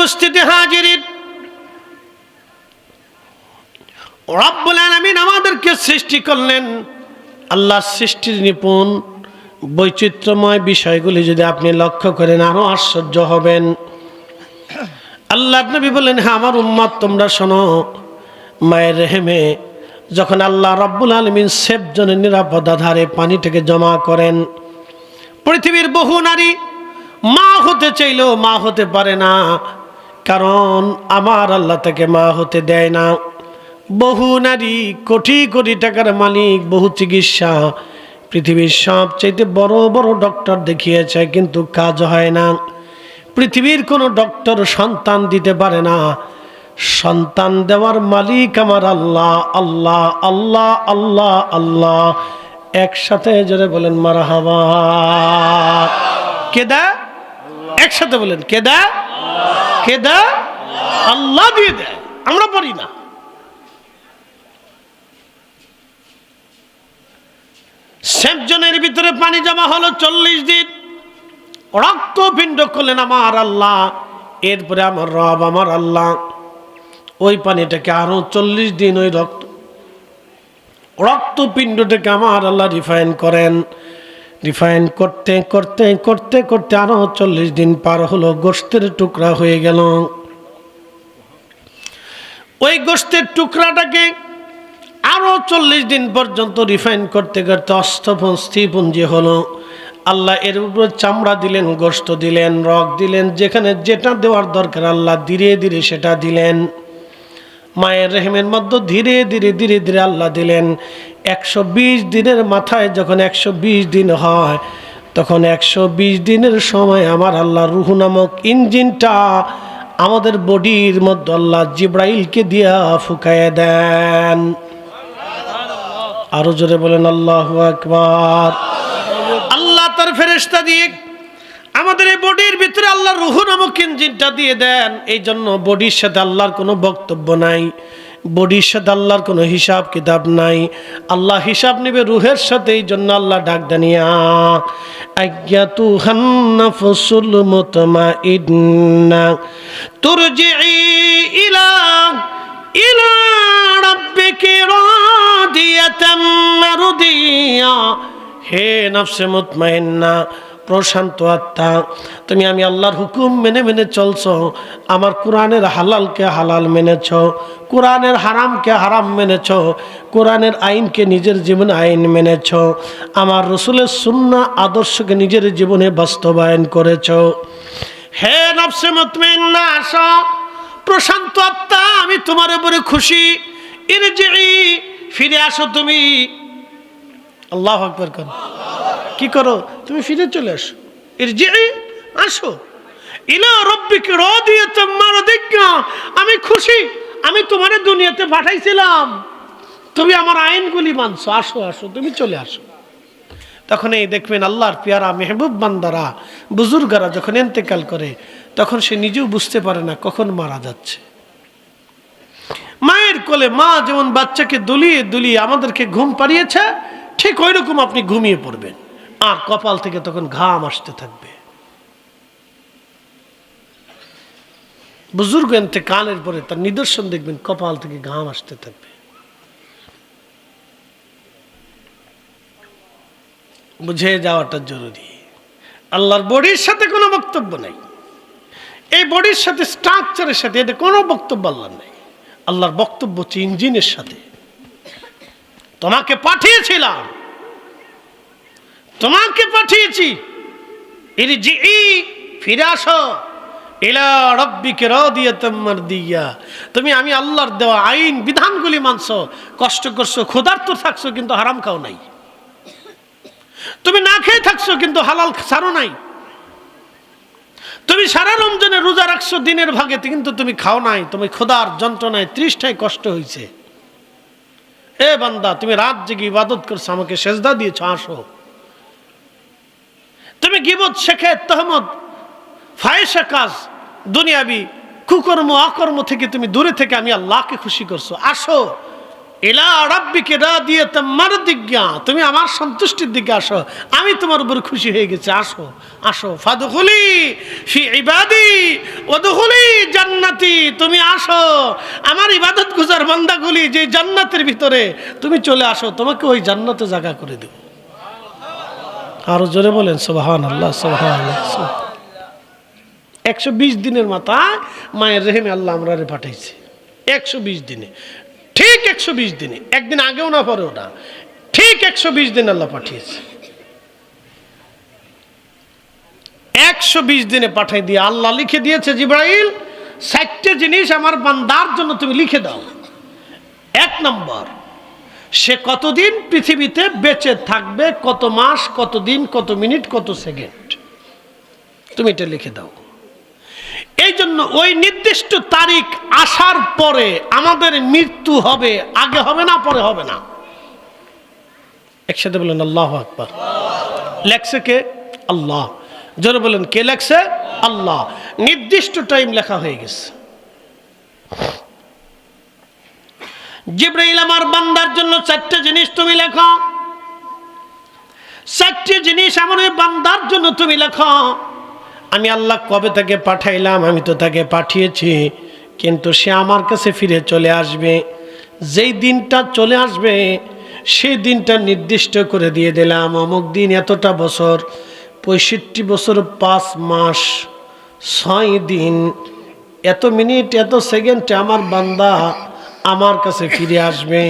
উপস্থিতি হাজিরিন, রব্বুল আলামিন আমাদেরকে সৃষ্টি করলেন। আল্লাহর সৃষ্টির নিপুণ বৈচিত্র্যময় বিষয়গুলি যদি আপনি লক্ষ্য করেন আরো আশ্চর্য হবেন। আল্লাহর নবী বলেন, হ্যাঁ আমার উম্মত তোমরা শোনো, মায়ের রেহেমে যখন আল্লাহ রব্বুল আলামিন সেফ জনের নিরাপদ আধারে পানিটাকে জমা করেন, পৃথিবীর বহু নারী মা হতে চাইলেও মা হতে পারে না, কারণ আমার আল্লাহ তাকে মা হতে দেয় না। বহু নারী কোটি কোটি টাকার মালিক, বহু চিকিৎসা, পৃথিবীর সবচাইতে বড় বড় ডক্টর দেখিয়েছে, কিন্তু কাজ হয় না। পৃথিবীর কোনো ডক্টর সন্তান দিতে পারে না। সন্তান দেওয়ার মালিক আমার আল্লাহ। আল্লাহ আল্লাহ আল্লাহ আল্লাহ, একসাথে জোরে বলেন মারহাবা। কে দেয়? একসাথে বলেন, কে দেয়? কে দেয়? আল্লাহ দিয়ে দেয়, আমরা পারি না। সেফ জনের ভিতরে পানি জমা হলো 40 দিন, রক্তপিণ্ড করলেন আমার আল্লাহ। এরপরে আমার রব আমার আল্লাহ ওই পানিটাকে আরো 40 দিন ওই রক্তপিণ্ডটাকে আমার আল্লাহ রিফাইন করেন। রিফাইন করতে করতে করতে করতে আরো 40 দিন পার হলো, গোশতের টুকরা হয়ে গেল। ওই গোশতের টুকরাটাকে আরো 40 দিন পর্যন্ত রিফাইন করতে করতে অস্থিপুঞ্জি হলো। আল্লাহ এর উপর চামড়া দিলেন, গোশত দিলেন, রগ দিলেন, যেখানে যেটা দেওয়ার দরকার আল্লাহ ধীরে ধীরে সেটা দিলেন। মায়ের রেহেমের মধ্যে ধীরে ধীরে ধীরে ধীরে আল্লাহ দিলেন। 120 দিনের মাথায় যখন 120 দিন হয়, তখন 120 দিনের সময় আমার আল্লাহ রূহ নামক ইঞ্জিনটা আমাদের বডির মধ্যে আল্লাহ জিব্রাইলকে দিয়া ফুকায় দেন। আরো জোরে বলেন আল্লাহু আকবার। আল্লাহ তার ফেরেশতা দিয়ে আমাদের এই বডির ভিতরে আল্লাহ রূহ নামক ইঞ্জিনটা দিয়ে দেন। এই জন্য বডির সাথে আল্লাহর কোনো বক্তব্য নাই, বডির সাথে আল্লাহর কোনো হিসাব কিতাব নাই। আল্লাহ হিসাব নেবে রুহের সাথে। এই জন্য আল্লাহ ডাক দানিয়া আয়াতুহান নাফসুল মুতমাইন্না তুরজিই ইলা রাব্বিকি রাদিয়াতাম মারদিয়া। হে নফসে মুতমাইন্না, প্রশান্ত আত্মা, তুমি আমি আল্লাহর হুকুম মেনে মেনে চলছো, আমার কোরআনের হালালকে হালাল মেনেছ, কোরআনের হারামকে হারাম মেনেছ, কোরআনের আইনকে নিজের জীবনে আইন মেনেছ, আমার রসুলের সুন্নাহ আদর্শকে নিজের জীবনে বাস্তবায়ন করেছ। হে নফসে মুতমাইন্না, আসো, প্রশান্ত আত্মা, আমি তোমার উপরে খুশি। ইরজিই, ফিরে আসো তুমি। আল্লাহু আকবার করো। কি করো? তুমি ফিরে চলে আসো। ইরজিই, আসো। ইলা রাব্বিকা রাদিয়াতাম মারদিয়া, আমি খুশি, আমি তোমারে দুনিয়াতে পাঠাইছিলাম, তুমি আমার আইনগুলি মানছো, আসো আসো, তুমি চলে আসো। তখন এই দেখবেন আল্লাহর পেয়ারা মেহবুব বান্দারা, বুজুর্গরা যখন ইন্তেকাল করে, তখন সে নিজেও বুঝতে পারে না কখন মারা যাচ্ছে। মায়ের কোলে মা যেমন বাচ্চাকে দুলিয়ে দুলিয়ে আমাদেরকে ঘুম পাড়িয়েছে, ঠিক ওই রকম আপনি ঘুমিয়ে পড়বেন, আর কপাল থেকে তখন ঘাম আসতে থাকবে। বুজুর্গ ইন্তেকালের পরে তার নিদর্শন দেখবেন, কপাল থেকে ঘাম আসতে থাকবে। বুঝে যাওয়াটা জরুরি। আল্লাহর বডির সাথে কোনো বক্তব্য নাই, এই বডির সাথে স্ট্রাকচারের সাথে এটা কোনো বক্তব্য আল্লাহর নাই। আল্লাহর বক্তব্য হচ্ছে ইঞ্জিনের সাথে। তোমাকে পাঠিয়েছিলাম, তোমাকে পাঠিয়েছি, ইরজিই, ফিরে আসো, ইলা রাব্বিকা রাদিয়াতাম মারদিয়া। তুমি আমি আল্লাহর দেওয়া আইন বিধানগুলি মানছো, কষ্ট করছো, ক্ষুধার্ত থাকছো, কিন্তু হারাম খাও নাই। তুমি না খেয়ে থাকছো, কিন্তু হালাল ছাড়ো নাই। তুমি সারা রমজানে রোজা রাখছো দিনের ভাগে, কিন্তু তুমি খাও নাই, তুমি ক্ষুধার যন্ত্রণায় তৃষ্ণায় কষ্ট হয়েছে। এ বান্দা, তুমি রাত জেগে ইবাদত করছো, আমাকে সেজদা দিয়েছো, আসো। তুমি গীবত, শেখায়েত, তহমত, ফাহিশা কাজ, দুনিয়াবি কুকর্ম অকর্ম থেকে তুমি দূরে থেকে আমি আল্লাহকে খুশি করছো, আসো। ইলা রাব্বিকা রাদিয়াতাম মারদিয়া, তুমি আমার সন্তুষ্টির দিকে আসো, আমি তোমার উপর খুশি হয়ে গেছি, আসো আসো। ফাদখুলি ফি ইবাদি ওয়াদখুলি জান্নাতি, তুমি আসো আমার ইবাদত গুজার বান্দাগুলি যে জান্নাতের ভিতরে, তুমি চলে আসো, তোমাকে ওই জান্নাতে জায়গা করে দেব। আরো জোরে বলেন সুবহানাল্লাহ সুবহানাল্লাহ। 120 দিনের মাথায় মায়ের রেহেমে আল্লাহ আমরা পাঠাইছে। 120 দিনে, ঠিক 120 দিনে, একদিন আগেও না পরেও না, ঠিক 120 দিন আল্লাহ পাঠিয়েছে। 120 দিনে পাঠাই দিয়ে আল্লাহ লিখে দিয়েছে, জিবরাইল 4টে জিনিস আমার বান্দার জন্য তুমি লিখে দাও। 1 নম্বর, সে কতদিন পৃথিবীতে বেঁচে থাকবে, কত মাস, কত দিন, কত মিনিট, কত সেকেন্ড, তুমি এটা লিখে দাও। এই জন্য ওই নির্দিষ্ট তারিখ আসার পরে আমাদের মৃত্যু হবে, আগে হবে না, পরে হবে না। একসাথে বলেন আল্লাহু আকবার। লেখছে কে? আল্লাহ। জোরে বলেন কে লেখছে? আল্লাহ। নির্দিষ্ট টাইম লেখা হয়ে গেছে। জিবরাইল, আমার বান্দার জন্য 4টে জিনিস তুমি লেখো, 4টে জিনিস আমার ওই বান্দার জন্য তুমি লেখো। আমি আল্লাহ কবে তাকে পাঠাইলাম? আমি তো তাকে পাঠিয়েছি, কিন্তু সে আমার কাছে ফিরে চলে আসবে। যেই দিনটা চলে আসবে সেই দিনটা নির্দিষ্ট করে দিয়ে দিলাম, অমুক দিন এতটা বছর, 65 বছর 5 মাস 6 দিন এত মিনিট এত সেকেন্ডে আমার বান্দা আমার কাছে ফিরে আসবে।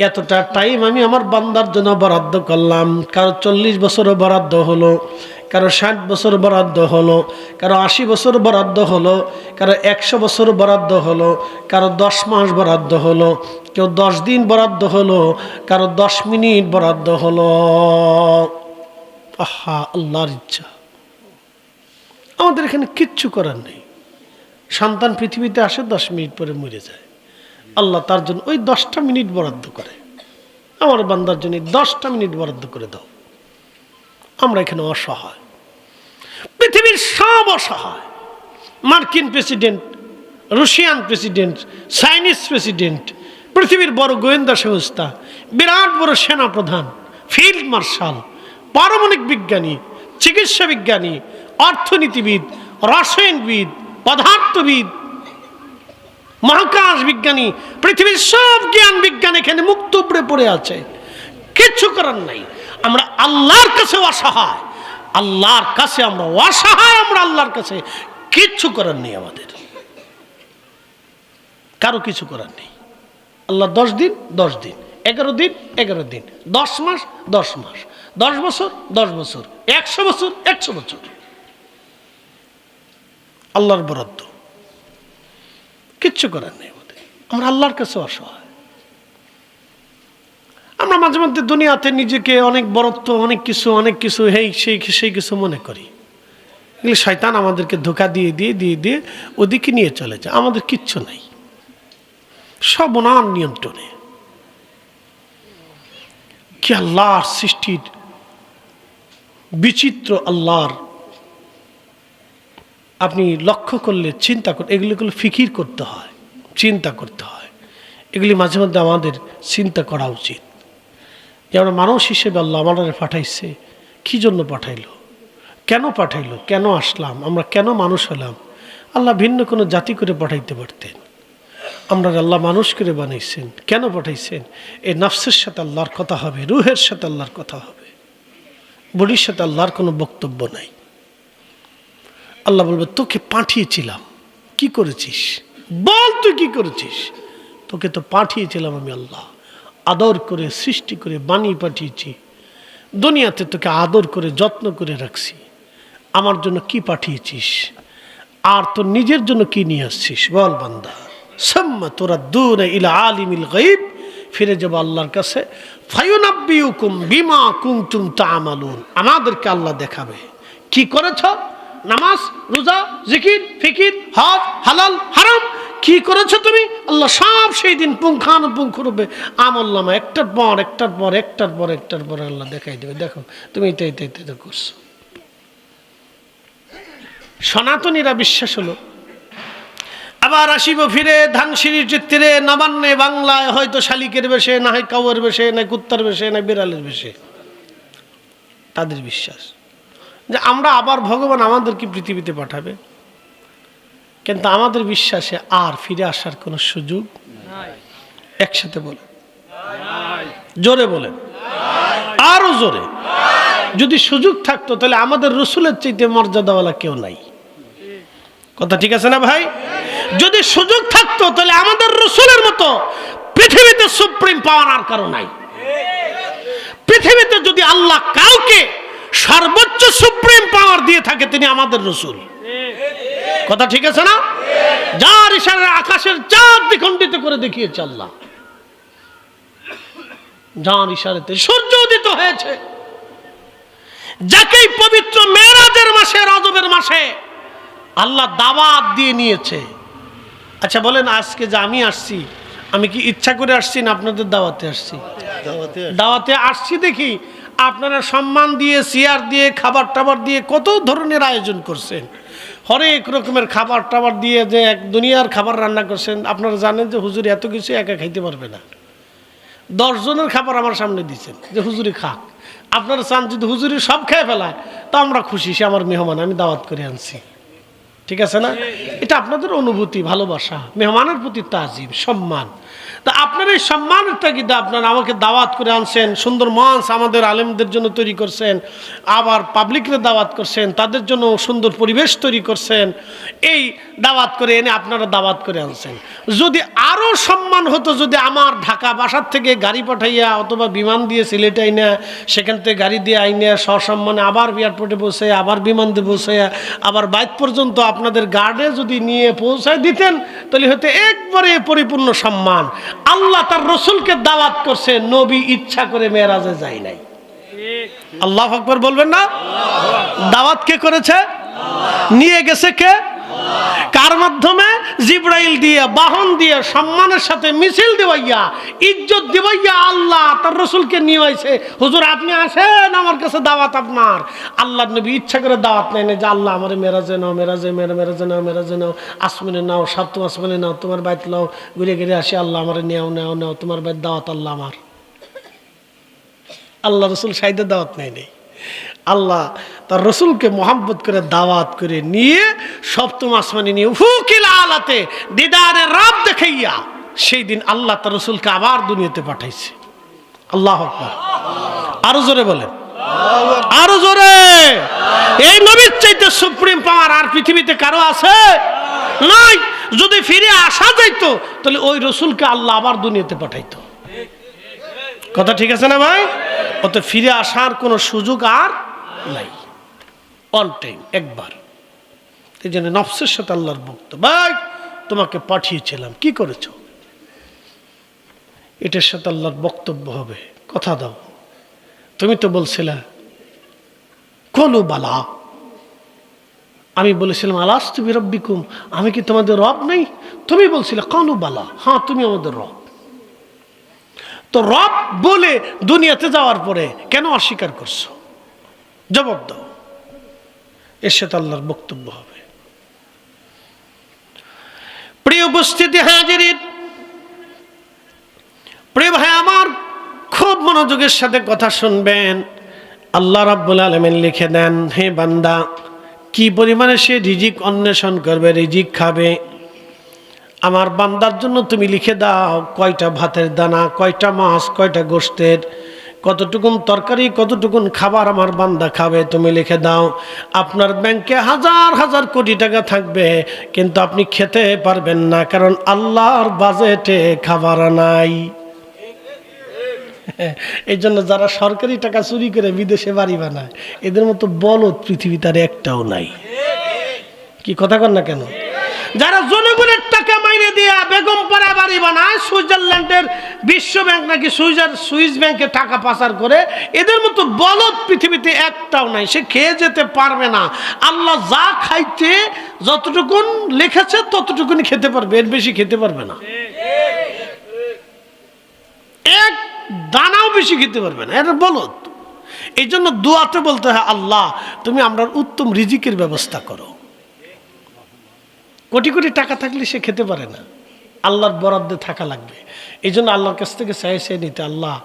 এতটা টাইম আমি আমার বান্দার জন্য বরাদ্দ করলাম। কারো 40 বছরও বরাদ্দ হলো, কারো 60 বছর বরাদ্দ হলো, কারো 80 বছর বরাদ্দ হলো, কারো 100 বছর বরাদ্দ হলো, কারো 10 মাস বরাদ্দ হলো, কেউ 10 দিন বরাদ্দ হলো, কারো 10 মিনিট বরাদ্দ হলো। আহা, আল্লাহর ইচ্ছা। আমাদের এখানে কিচ্ছু করার নেই। সন্তান পৃথিবীতে আসে, 10 মিনিট পরে মরে যায়, আল্লাহ তার জন্য ওই 10টা মিনিট বরাদ্দ করে। আমার বান্দার জন্য 10টা মিনিট বরাদ্দ করে দাও। আমরা এখানে অসহায়, পৃথিবীর সব অসহায়। মার্কিন president, Russian president, Chinese president, পৃথিবীর বড় গোয়েন্দা সংস্থা, বিরাট বড় সেনাপ্রধান, ফিল্ড মার্শাল, পারমাণবিক বিজ্ঞানী, চিকিৎসা বিজ্ঞানী, অর্থনীতিবিদ, রসায়নবিদ, পদার্থবিদ, মহাকাশ বিজ্ঞানী, পৃথিবীর সব জ্ঞান বিজ্ঞান এখানে মুক্ত উপরে পড়ে আছে। কিচ্ছু করার নাই। আমরা আল্লাহর কাছে অসহায়, আল্লাহর কাছে আমরা অসহায়, আমরা আল্লাহর কাছে কিচ্ছু করার নেই। আমাদের কারো কিছু করার নেই। আল্লাহ 10 দিন 10 দিন, 11 দিন 11 দিন, 10 মাস 10 মাস, 10 বছর 10 বছর, 100 বছর 100 বছর, আল্লাহর বরাদ্দ। কিচ্ছু করার নেই আমাদের। আমরা আল্লাহর কাছে অসহায়। আমরা মাঝে মধ্যে দুনিয়াতে নিজেকে অনেক বড়ত্ব, অনেক কিছু সেই কিছু মনে করি। এগুলো শয়তান আমাদেরকে ধোঁকা দিয়ে দিয়ে দিয়ে দিয়ে ওদিকে নিয়ে চলে যায়। আমাদের কিচ্ছু নাই, সব ওনার নিয়ন্ত্রণে। কি আল্লাহর সৃষ্টির বিচিত্র! আল্লাহর আপনি লক্ষ্য করলে, চিন্তা করলে, এগুলো ফিকির করতে হয়, চিন্তা করতে হয়। এগুলি মাঝে মধ্যে আমাদের চিন্তা করা উচিত যে আমরা মানুষ হিসেবে আল্লাহ আমাদের পাঠাইছে, কি জন্য পাঠাইলো, কেন পাঠাইলো, কেন আসলাম, আমরা কেন মানুষ হলাম। আল্লাহ ভিন্ন কোনো জাতি করে পাঠাইতে পারতেন। আমরা আল্লাহ মানুষ করে বানাইছেন, কেন পাঠাইছেন? এই নফসের সাথে আল্লাহর কথা হবে, রুহের সাথে আল্লাহর কথা হবে, বডির সাথে আল্লাহর কোনো বক্তব্য নাই। আল্লাহ বলবে, তোকে পাঠিয়েছিলাম, কি করেছিস বল, তুই কি করেছিস? তোকে তো পাঠিয়েছিলাম আমি আল্লাহ, আদর করে সৃষ্টি করে বানিয়ে পাঠিয়েছি। দুনিয়াতে তোকে আদর করে যত্ন করে রাখছি। আমার জন্য কি পাঠিয়েছিস? আর তোর নিজের জন্য কি নিয়ে আসছিস বল বান্দা? সাম্মা তুরাদ্দুনা ইলা আলিমিল গায়ব, ফিরে যাব আল্লাহর কাছে। ফায়ুনাব্বিউকুম বিমা কুনতুম তা'মালুন, আমাদেরকে আল্লাহ দেখাবে কি করেছ। নামাজ, রোজা, জিকির, ফিকির, হজ, হালাল, হারাম কি করেছ তুমি, আল্লাহ সব সেই দিন পুঙ্খানুপুঙ্খরূপে আমলনামা একটার পর একটার পর একটার পর একটার পর আল্লাহ দেখাই দেবে। দেখো তুমি এটা করছো। সনাতনীরা বিশ্বাস হলো আবার আসিব ফিরে ধানসিঁড়ি চিত্রে নবান্নে বাংলায়, হয়তো শালিকের বেশে, না হয় কাউয়ের বেশে, না কুত্তার বেশে, না বিড়ালের বেশে। তাদের বিশ্বাস যে আমরা আবার ভগবান আমাদেরকে পৃথিবীতে পাঠাবে, কিন্তু আমাদের বিশ্বাসে আর ফিরে আসার কোনো সুযোগ নাই। একসাথে বলে, জোরে বলেন, আরো জোরে। যদি সুযোগ থাকতো তাহলে আমাদের রসুলের চাইতে মর্যাদাওয়ালা কেউ নাই। কথা ঠিক আছে না ভাই? যদি সুযোগ থাকতো তাহলে আমাদের রসুলের মতো পৃথিবীতে সুপ্রিম পাওয়ার আর কারো নাই। পৃথিবীতে যদি আল্লাহ কাউকে সর্বোচ্চ সুপ্রিম পাওয়ার দিয়ে থাকে তিনি আমাদের রসুল। কথা ঠিক আছে না? যার ইশারায় আকাশের চাঁদ দ্বিখণ্ডিত করে দেখিয়েছে আল্লাহ, যার ইশারাতে সূর্য উদিত হয়েছে, যাকেই পবিত্র মেরাজের মাসে, রজবের মাসে আল্লাহ দাওয়াত দিয়ে নিয়েছে। আচ্ছা বলেন, আজকে যে আমি আসছি, আমি কি ইচ্ছা করে আসছি না আপনাদের দাওয়াতে আসছি? দাওয়াতে আসছি দেখি আপনারা সম্মান দিয়ে, চেয়ার দিয়ে, খাবার টাবার দিয়ে কত ধরনের আয়োজন করছেন, হরেক রকমের খাবার টাবার দিয়ে যে এক দুনিয়ার খাবার রান্না করছেন। আপনারা জানেন যে হুজুর এত কিছু একা খাইতে পারবে না। 10 জনের খাবার আমার সামনে দিচ্ছেন যে হুজুরি খাক। আপনারা চান যদি হুজুরি সব খেয়ে ফেলায় তা আমরা খুশি, সে আমার মেহমান, আমি দাওয়াত করে আনছি। ঠিক আছে না? এটা আপনাদের অনুভূতি, ভালোবাসা, মেহমানের প্রতি তাজিম, সম্মান। তা আপনার এই সম্মানের তাগিদে আপনারা আমাকে দাওয়াত করে আনছেন, সুন্দর মঞ্চ আমাদের আলেমদের জন্য তৈরি করছেন, আবার পাবলিকরে দাওয়াত করছেন, তাদের জন্য সুন্দর পরিবেশ তৈরি করছেন। এই দাওয়াত করে এনে আপনারা দাওয়াত করে আনছেন। যদি আরও সম্মান হতো, যদি আমার ঢাকা বাসার থেকে গাড়ি পাঠাইয়া অথবা বিমান দিয়ে সিলেটে আইনা, সেখান থেকে গাড়ি দিয়ে আইনা সসম্মানে আবার এয়ারপোর্টে বসে, আবার বিমান দিয়ে বসে, আবার বাইক পর্যন্ত আপনাদের গার্ডে যদি নিয়ে পৌঁছায় দিতেন, তাহলে হয়তো একবারে পরিপূর্ণ সম্মান। আল্লাহ তার রসুলকে দাওয়াত করছে, নবী ইচ্ছা করে মেরাজে যায় নাই। আল্লাহু আকবার বলবেন না? দাওয়াত কে করেছে? নিয়ে গেছে কে? কার মাধ্যমে? জিবরাইল দিয়ে, বাহন দিয়ে, সম্মানের সাথে মিছিল দেওয়াইয়া, ইজ্জত দেওয়াইয়া আল্লাহ তার রসুলকে নিয়ে আইছে। হুজুর আপনি আসেন, আমার কাছে দাওয়াত আপনার। আল্লাহ নবী ইচ্ছা করে দাওয়াত নেয় না যে আল্লাহ আমার মেরাজে নাও, মেরাজে নাও, মেরাজে নাও, আসমানে নাও, সপ্তম আসমানে নাও, তোমার বাইত নাও, ঘুরে ঘুরে আসি, আল্লাহ আমার নেও নেও নেও, তোমার বাইত দাওয়াত আল্লাহ আমার। আল্লাহ রসুল সাইদে দাওয়াত নেই। আল্লাহ তার রসুলকে মোহাম্মত করে দাওয়াত করে নিয়ে সপ্তম আসমানে নিয়ে ফুকিল আলাতে দিদারে রব দেখাইয়া সেই দিন আল্লাহ তার রসুলকে আবার দুনিয়াতে পাঠাইছে। আল্লাহু আকবার। আরো জোরে বলেন, আরো জোরে। এই নবীর চাইতে সুপ্রিম পাওয়ার আর পৃথিবীতে কারো আছে? নাই। যদি ফিরে আসা যাইতো তাহলে ওই রসুলকে আল্লাহ আবার দুনিয়াতে পাঠাইতো। কথা ঠিক আছে না ভাই? অত ফিরে আসার কোনো সুযোগ আর নাই। অন টাইম একবার। এই জন্য নফসের সাথে আল্লাহর ভক্ত, ভাই তোমাকে পাঠিয়েছিলাম, কি করেছো? এটার সাথে আল্লাহর বক্তব্য হবে, কথা দাও। তুমি তো বলছিলে কলু বালা, আমি বলেছিলাম আলাস্তু বিরাব্বিকুম, আমি কি তোমাদের রব নেই? তুমি বলছিলে কলু বালা, হ্যাঁ তুমি আমাদের রব। তো রব বলে দুনিয়াতে যাওয়ার পরে কেন অস্বীকার করছো? জবাব দাও। এর সাথে আল্লাহর বক্তব্য হবে। প্রিয় উপস্থিতি হাজিরিন, প্রিয় ভাই আমার, খুব মনোযোগের সাথে কথা শুনবেন। আল্লাহ রাব্বুল আলামিন লিখে দেন, হে বান্দা, কি পরিমাণে সে রিজিক অন্বেষণ করবে, রিজিক খাবে। আমার বান্দার জন্য তুমি লিখে দাও কয়টা ভাতের দানা, কয়টা মাছ, কয়টা গোশতের, কতটুকুন তরকারি, কতটুকুন খাবার আমার বান্দা খাবে, তুমি লিখে দাও। আপনার ব্যাংকে হাজার হাজার কোটি টাকা থাকবে, কিন্তু আপনি খেতে পারবেন না, কারণ আল্লাহর বাজেটে খাবার নাই। এই জন্য যারা সরকারি টাকা চুরি করে বিদেশে বাড়ি বানায়, এদের মতো বলদ পৃথিবীতে আর একটাও নাই। কি কথা কন না কেন? যারা জনগণের টাকা মাইনে দিয়া বেগম পাড়া বাড়ি বানায়, সুইজারল্যান্ডের বিশ্ব ব্যাংক নাকি সুইস ব্যাংকে টাকা পাচার করে, এদের মতো বলদ পৃথিবীতে একটাও নাই। সে খেয়ে যেতে পারবে না। আল্লাহ যা খাইতে যতটুকুন লিখেছে ততটুকুনি খেতে পারবে, এর বেশি খেতে পারবে না। এক দানাও বেশি খেতে পারবে না, এটা বলদ। এই জন্য দোয়াতে বলতে হয়, আল্লাহ তুমি আমরা উত্তম রিজিকের ব্যবস্থা করো। কোটি কোটি টাকা থাকলে সে খেতে পারে না, আল্লাহর বরাদ্দে থাকা লাগবে। এই জন্য আল্লাহর কাছ থেকে চাই নিতে, আল্লাহ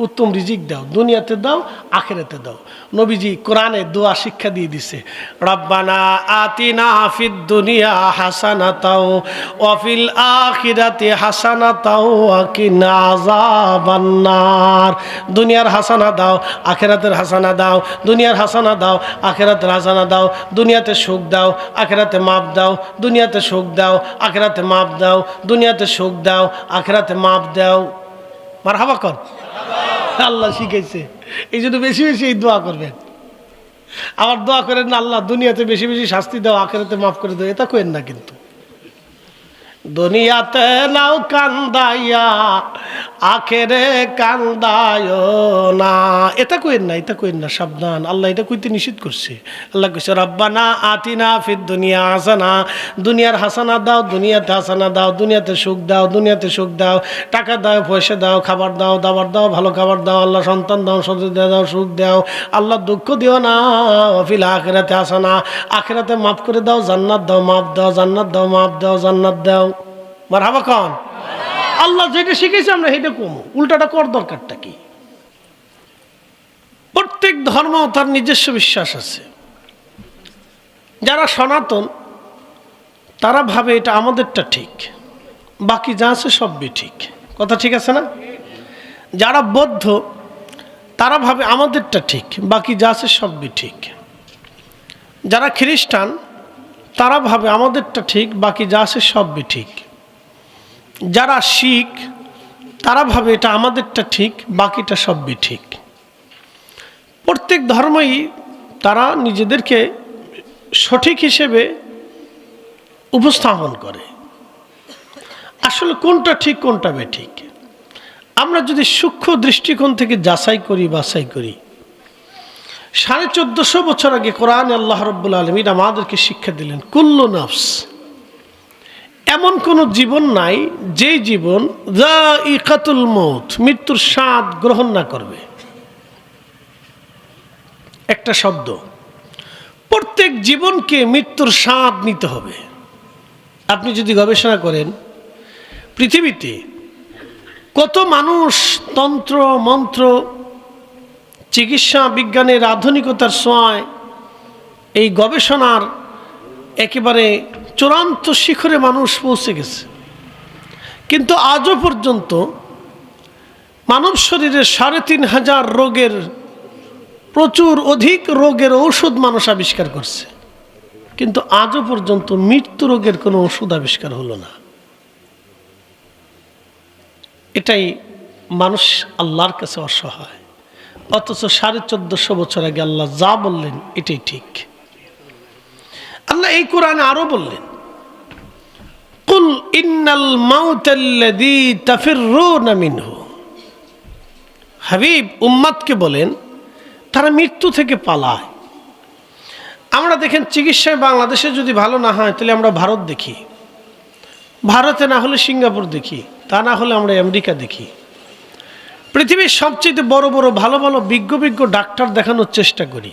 উত্তম রিজিক দাও, দুনিয়াতে দাও, আখিরাতে দাও। নবীজি কোরআনে দোয়া শিক্ষা দিয়ে দিছে, রব্বানা আতিনা ফিদ দুনিয়া হাসানাতাও ওয়া ফিল আখিরাতি হাসানাতাও ওয়া কিনা আযাবান্নার। দুনিয়ার হাসানা দাও, আখিরাতের হাসানা দাও, দুনিয়ার হাসানা দাও, আখিরাতের হাসানা দাও। দুনিয়াতে সুখ দাও, আখিরাতে মাপ দাও, দুনিয়াতে সুখ দাও, আখিরাতে মাপ দাও, দুনিয়াতে সুখ দাও, আখিরাতে মাপ দাও। মারহাবা কর। আল্লাহ শিখাইছে, এই জন্য বেশি বেশি এই দোয়া করবেন। আবার দোয়া করেন না আল্লাহ দুনিয়াতে বেশি বেশি শাস্তি দাও, আখিরাতে মাফ করে দাও, এটা করেন না কিন্তু। দুনিয়াতে নাও কান্দাইয়া, আখেরে কান্দায় না, এটা কইেন না, এটা কইেন না, সাবধান। আল্লাহ এটা কইতে নিষেধ করছে। আল্লাহ কইছে রব্বানা আতিনা ফিদ দুনিয়া হাসানা, দুনিয়ার হাসানা দাও, দুনিয়াতে হাসানা দাও, দুনিয়াতে সুখ দাও, দুনিয়াতে সুখ দাও, টাকা দাও, পয়সা দাও, খাবার দাও, দাবার দাও, ভালো খাবার দাও, আল্লাহ সন্তান দাও, সন্তান দাও, সুখ দাও, আল্লাহ দুঃখ দিও না। ফিল আখিরাতে হাসানা, আখিরাতে মাফ করে দাও, জান্নাত দাও, মাফ দাও, জান্নাত দাও, মাফ দাও, জান্নাত দাও। মারহাবা খান। আল্লাহ যেটা শিখেছে আমরা সেটা কমো, উল্টাটা কর দরকারটা কি? প্রত্যেক ধর্ম তার নিজস্ব বিশ্বাস আছে। যারা সনাতন তারা ভাবে এটা আমাদেরটা ঠিক, বাকি যা আছে সবই ঠিক। কথা ঠিক আছে না? যারা বৌদ্ধ তারা ভাবে আমাদেরটা ঠিক, বাকি যা আছে সবই ঠিক। যারা খ্রিস্টান তারা ভাবে আমাদেরটা ঠিক, বাকি যা আছে সবই ঠিক। যারা শিখ তারা ভাবে এটা আমাদেরটা ঠিক, বাকিটা সবই ঠিক। প্রত্যেক ধর্মই তারা নিজেদেরকে সঠিক হিসেবে উপস্থাপন করে। আসলে কোনটা ঠিক কোনটা বেঠিক আমরা যদি সূক্ষ্ম দৃষ্টিকোণ থেকে যাচাই করি, বাছাই করি, 1450 বছর আগে কোরআনে আল্লাহ রাব্বুল আলামিন আমাদেরকে শিক্ষা দিলেন, কুল্লু নাফস, এমন কোন জীবন নাই যে জীবন যায়িকাতুল মউত, মৃত্যুর স্বাদ গ্রহণ না করবে। একটা শব্দ, প্রত্যেক জীবনকে মৃত্যুর স্বাদ নিতে হবে। আপনি যদি গবেষণা করেন পৃথিবীতে কত মানুষ তন্ত্র মন্ত্র চিকিৎসা বিজ্ঞানের আধুনিকতার ছোঁয়ায় এই গবেষণার একেবারে চূড়ান্ত শিখরে মানুষ পৌঁছে গেছে, কিন্তু আজও পর্যন্ত মানব শরীরের 3500 রোগের প্রচুর অধিক রোগের ঔষধ মানুষ আবিষ্কার করছে, কিন্তু আজও পর্যন্ত মৃত্যু রোগের কোনো ওষুধ আবিষ্কার হলো না। এটাই মানুষ আল্লাহর কাছে অসহায়। অথচ 1450 বছর আগে আল্লাহ যা বললেন এটাই ঠিক। আল্লাহ এই কোরআনে আরো বললেন, কুল ইন্নাল মাউতাল্লাযী তাফিররুনা মিনহু। হাবিব উম্মতকে বলেন তারা মৃত্যু থেকে পালায়। আমরা দেখেন চিকিৎসায় বাংলাদেশে যদি ভালো না হয় তাহলে আমরা ভারত দেখি, ভারতে না হলে সিঙ্গাপুর দেখি, তা না হলে আমরা আমেরিকা দেখি। পৃথিবীর সবচেয়ে বড় বড় ভালো ভালো বিজ্ঞ ডাক্তার দেখানোর চেষ্টা করি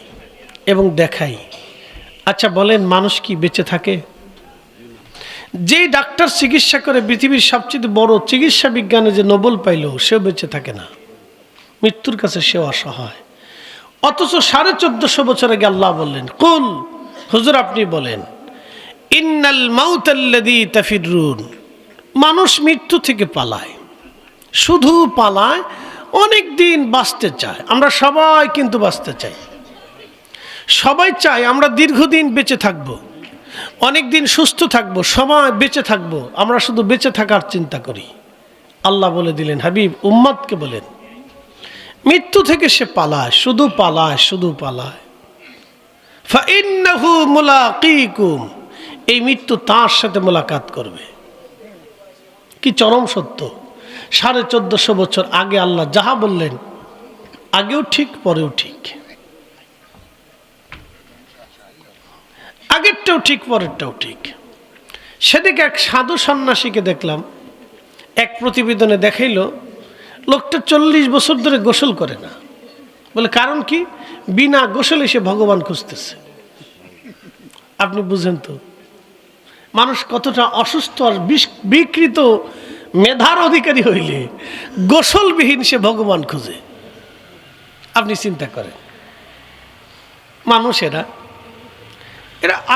এবং দেখাই। আচ্ছা বলেন, মানুষ কি বেঁচে থাকে? যে ডাক্তার চিকিৎসা করে পৃথিবীর সবচেয়ে বড় চিকিৎসা বিজ্ঞানে যে নোবেল পাইল, সেও বেঁচে থাকে না, মৃত্যুর কাছে সেও অসহায়। অথচ 1450 বছর আগে আল্লাহ বললেন, কুল, হুজুর আপনি বলেন, ইন্নাল মাউতাল্লাযী তাফিররুন, মানুষ মৃত্যু থেকে পালায়। শুধু পালায়, অনেক দিন বাঁচতে চায়। আমরা সবাই কিন্তু বাঁচতে চাই, সবাই চাই আমরা দীর্ঘদিন বেঁচে থাকব, অনেক দিন সুস্থ থাকব, সবাই বেঁচে থাকব। আমরা শুধু বেঁচে থাকার চিন্তা করি। আল্লাহ বলে দিলেন, হাবিব উম্মতকে বলেন, মৃত্যু থেকে সে পালায়, শুধু পালায়, শুধু পালায়। ফাইন্নাহু মুলাকিকুম, এই মৃত্যু তার সাথে মোলাকাত করবে। কি চরম সত্য! 1450 বছর আগে আল্লাহ যাহা বললেন, আগেও ঠিক পরেও ঠিক, আগেরটাও ঠিক পরেরটাও ঠিক। সেদিকে এক সাধু সন্ন্যাসীকে দেখলাম, এক প্রতিবেদনে দেখাইল লোকটা 40 বছর ধরে গোসল করে না। বলে কারণ কি? বিনা গোসলে সে ভগবান খুঁজতেছে। আপনি বুঝেন তো, মানুষ কতটা অসুস্থ আর বিকৃত মেধার অধিকারী হইলে গোসলবিহীন সে ভগবান খুঁজে। আপনি চিন্তা করেন, মানুষ এরা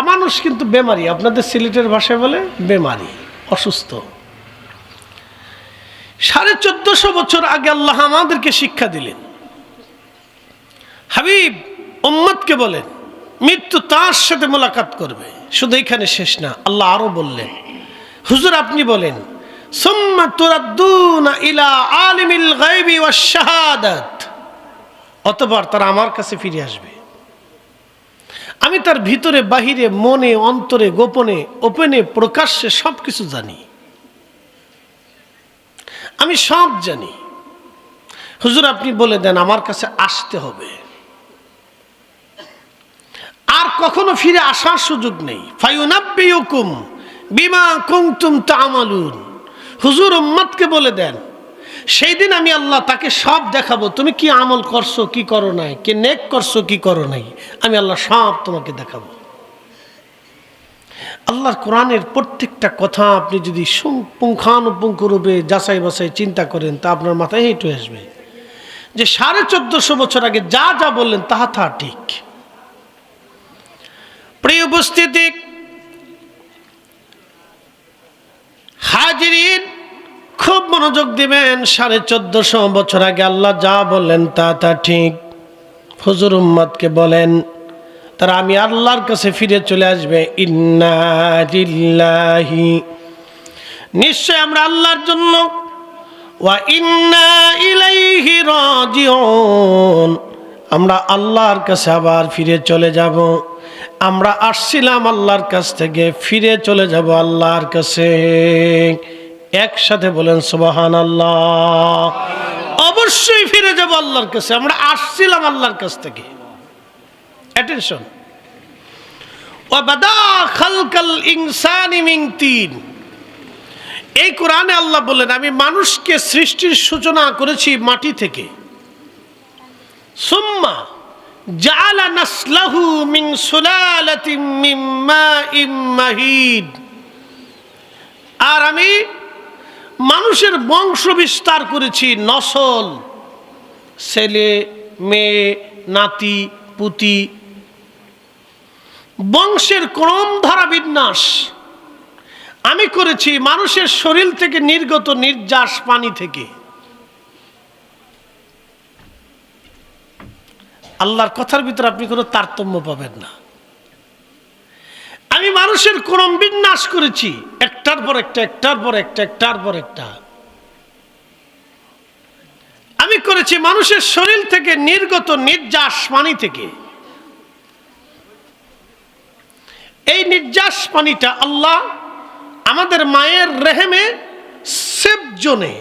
আমানুষ কিন্তু বেমারি, আপনাদের সিলেটের ভাষায় বলে বেমারি, অসুস্থ। 1450 বছর আগে আল্লাহ আমাদেরকে শিক্ষা দিলেন। হাবিব উম্মতকে বলেন মৃত্যু তার সাথে মোলাকাত করবে। শুধু এখানে শেষ না, আল্লাহ আরো বললেন, হুজুর আপনি বলেন সুম্মা তুরাদ্দুনা ইলা আলিমিল গায়বি ওয়াশ শাহাদাত, অতঃপর তারা আমার কাছে ফিরে আসবে। আমি তার ভিতরে বাহিরে, মনে অন্তরে, গোপনে ওপেনে প্রকাশ্যে সবকিছু জানি, আমি সব জানি। হুজুর আপনি বলে দেন আমার কাছে আসতে হবে, আর কখনো ফিরে আসার সুযোগ নেই। ফায়ুনাব্বিউকুম বিমা কুনতুম তা'মালুন, হুজুর উম্মতকে বলে দেন সেই দিন আমি আল্লাহ তাকে সব দেখাবো, তুমি কি আমল করছো কি করো নাই, কে নেক করছো কি করো নাই, আমি আল্লাহ সব তোমাকে দেখাবো। আল্লাহর কোরআনের প্রত্যেকটা কথা আপনি যদি পুঙ্খানুপুঙ্খরূপে যাচাই বাছাই চিন্তা করেন তা আপনার মাথায় হেঁটে আসবে যে 1450 বছর আগে যা যা বললেন তাহা ঠিক। প্রিয় উপস্থিতি, হাজিরিন খুব মনোযোগ দিবেন। 1450 বছর আগে আল্লাহ যা বললেন তা ঠিক। হুজুর উম্মতকে বলেন তারা আমি আল্লাহর কাছে ফিরে চলে আসবে। ইন্না লিল্লাহি, নিশ্চয় আমরা আল্লাহর জন্য, ওয়া ইন্না ইলাইহি রাজিউন, আমরা আল্লাহর কাছে আবার ফিরে চলে যাব। আমরা আসছিলাম আল্লাহর কাছ থেকে, ফিরে চলে যাব আল্লাহর কাছে। একসাথে বলেন সুবহানাল্লাহ। অবশ্যই ফিরে যাব আল্লাহর কাছে, আমরা আসছিলাম আল্লাহর কাছ থেকে। অ্যাটেনশন, ওয়া বাদা খালকাল ইনসানি মিন তিন, এই কোরআনে আল্লাহ বলেন আমি মানুষকে সৃষ্টির সূচনা করেছি মাটি থেকে। সুম্মা জাআলা নাসলাহু মিন সুলালাতিন মিন মাইন মাহিদ, আর আমি মানুষের বংশ বিস্তার করেছি, নসল, ছেলে মেয়ে নাতি পুতি, বংশের ক্রম ধারা বিন্যাস আমি করেছি মানুষের শরীর থেকে নির্গত নির্যাস পানি থেকে। আল্লাহর কথার ভিতরে আপনি কোনো তারতম্য পাবেন না। আমি মানুষের ক্রম বিন্যাস করেছি, একটার পর একটা, একটার পর একটা, একটার পর একটা। আমি করেছি মানুষের শরীর থেকে নির্গত নির্যাস পানি থেকে। এই নির্যাস পানিটা আল্লাহ আমাদের মায়ের রেহেমে সেফ জোনে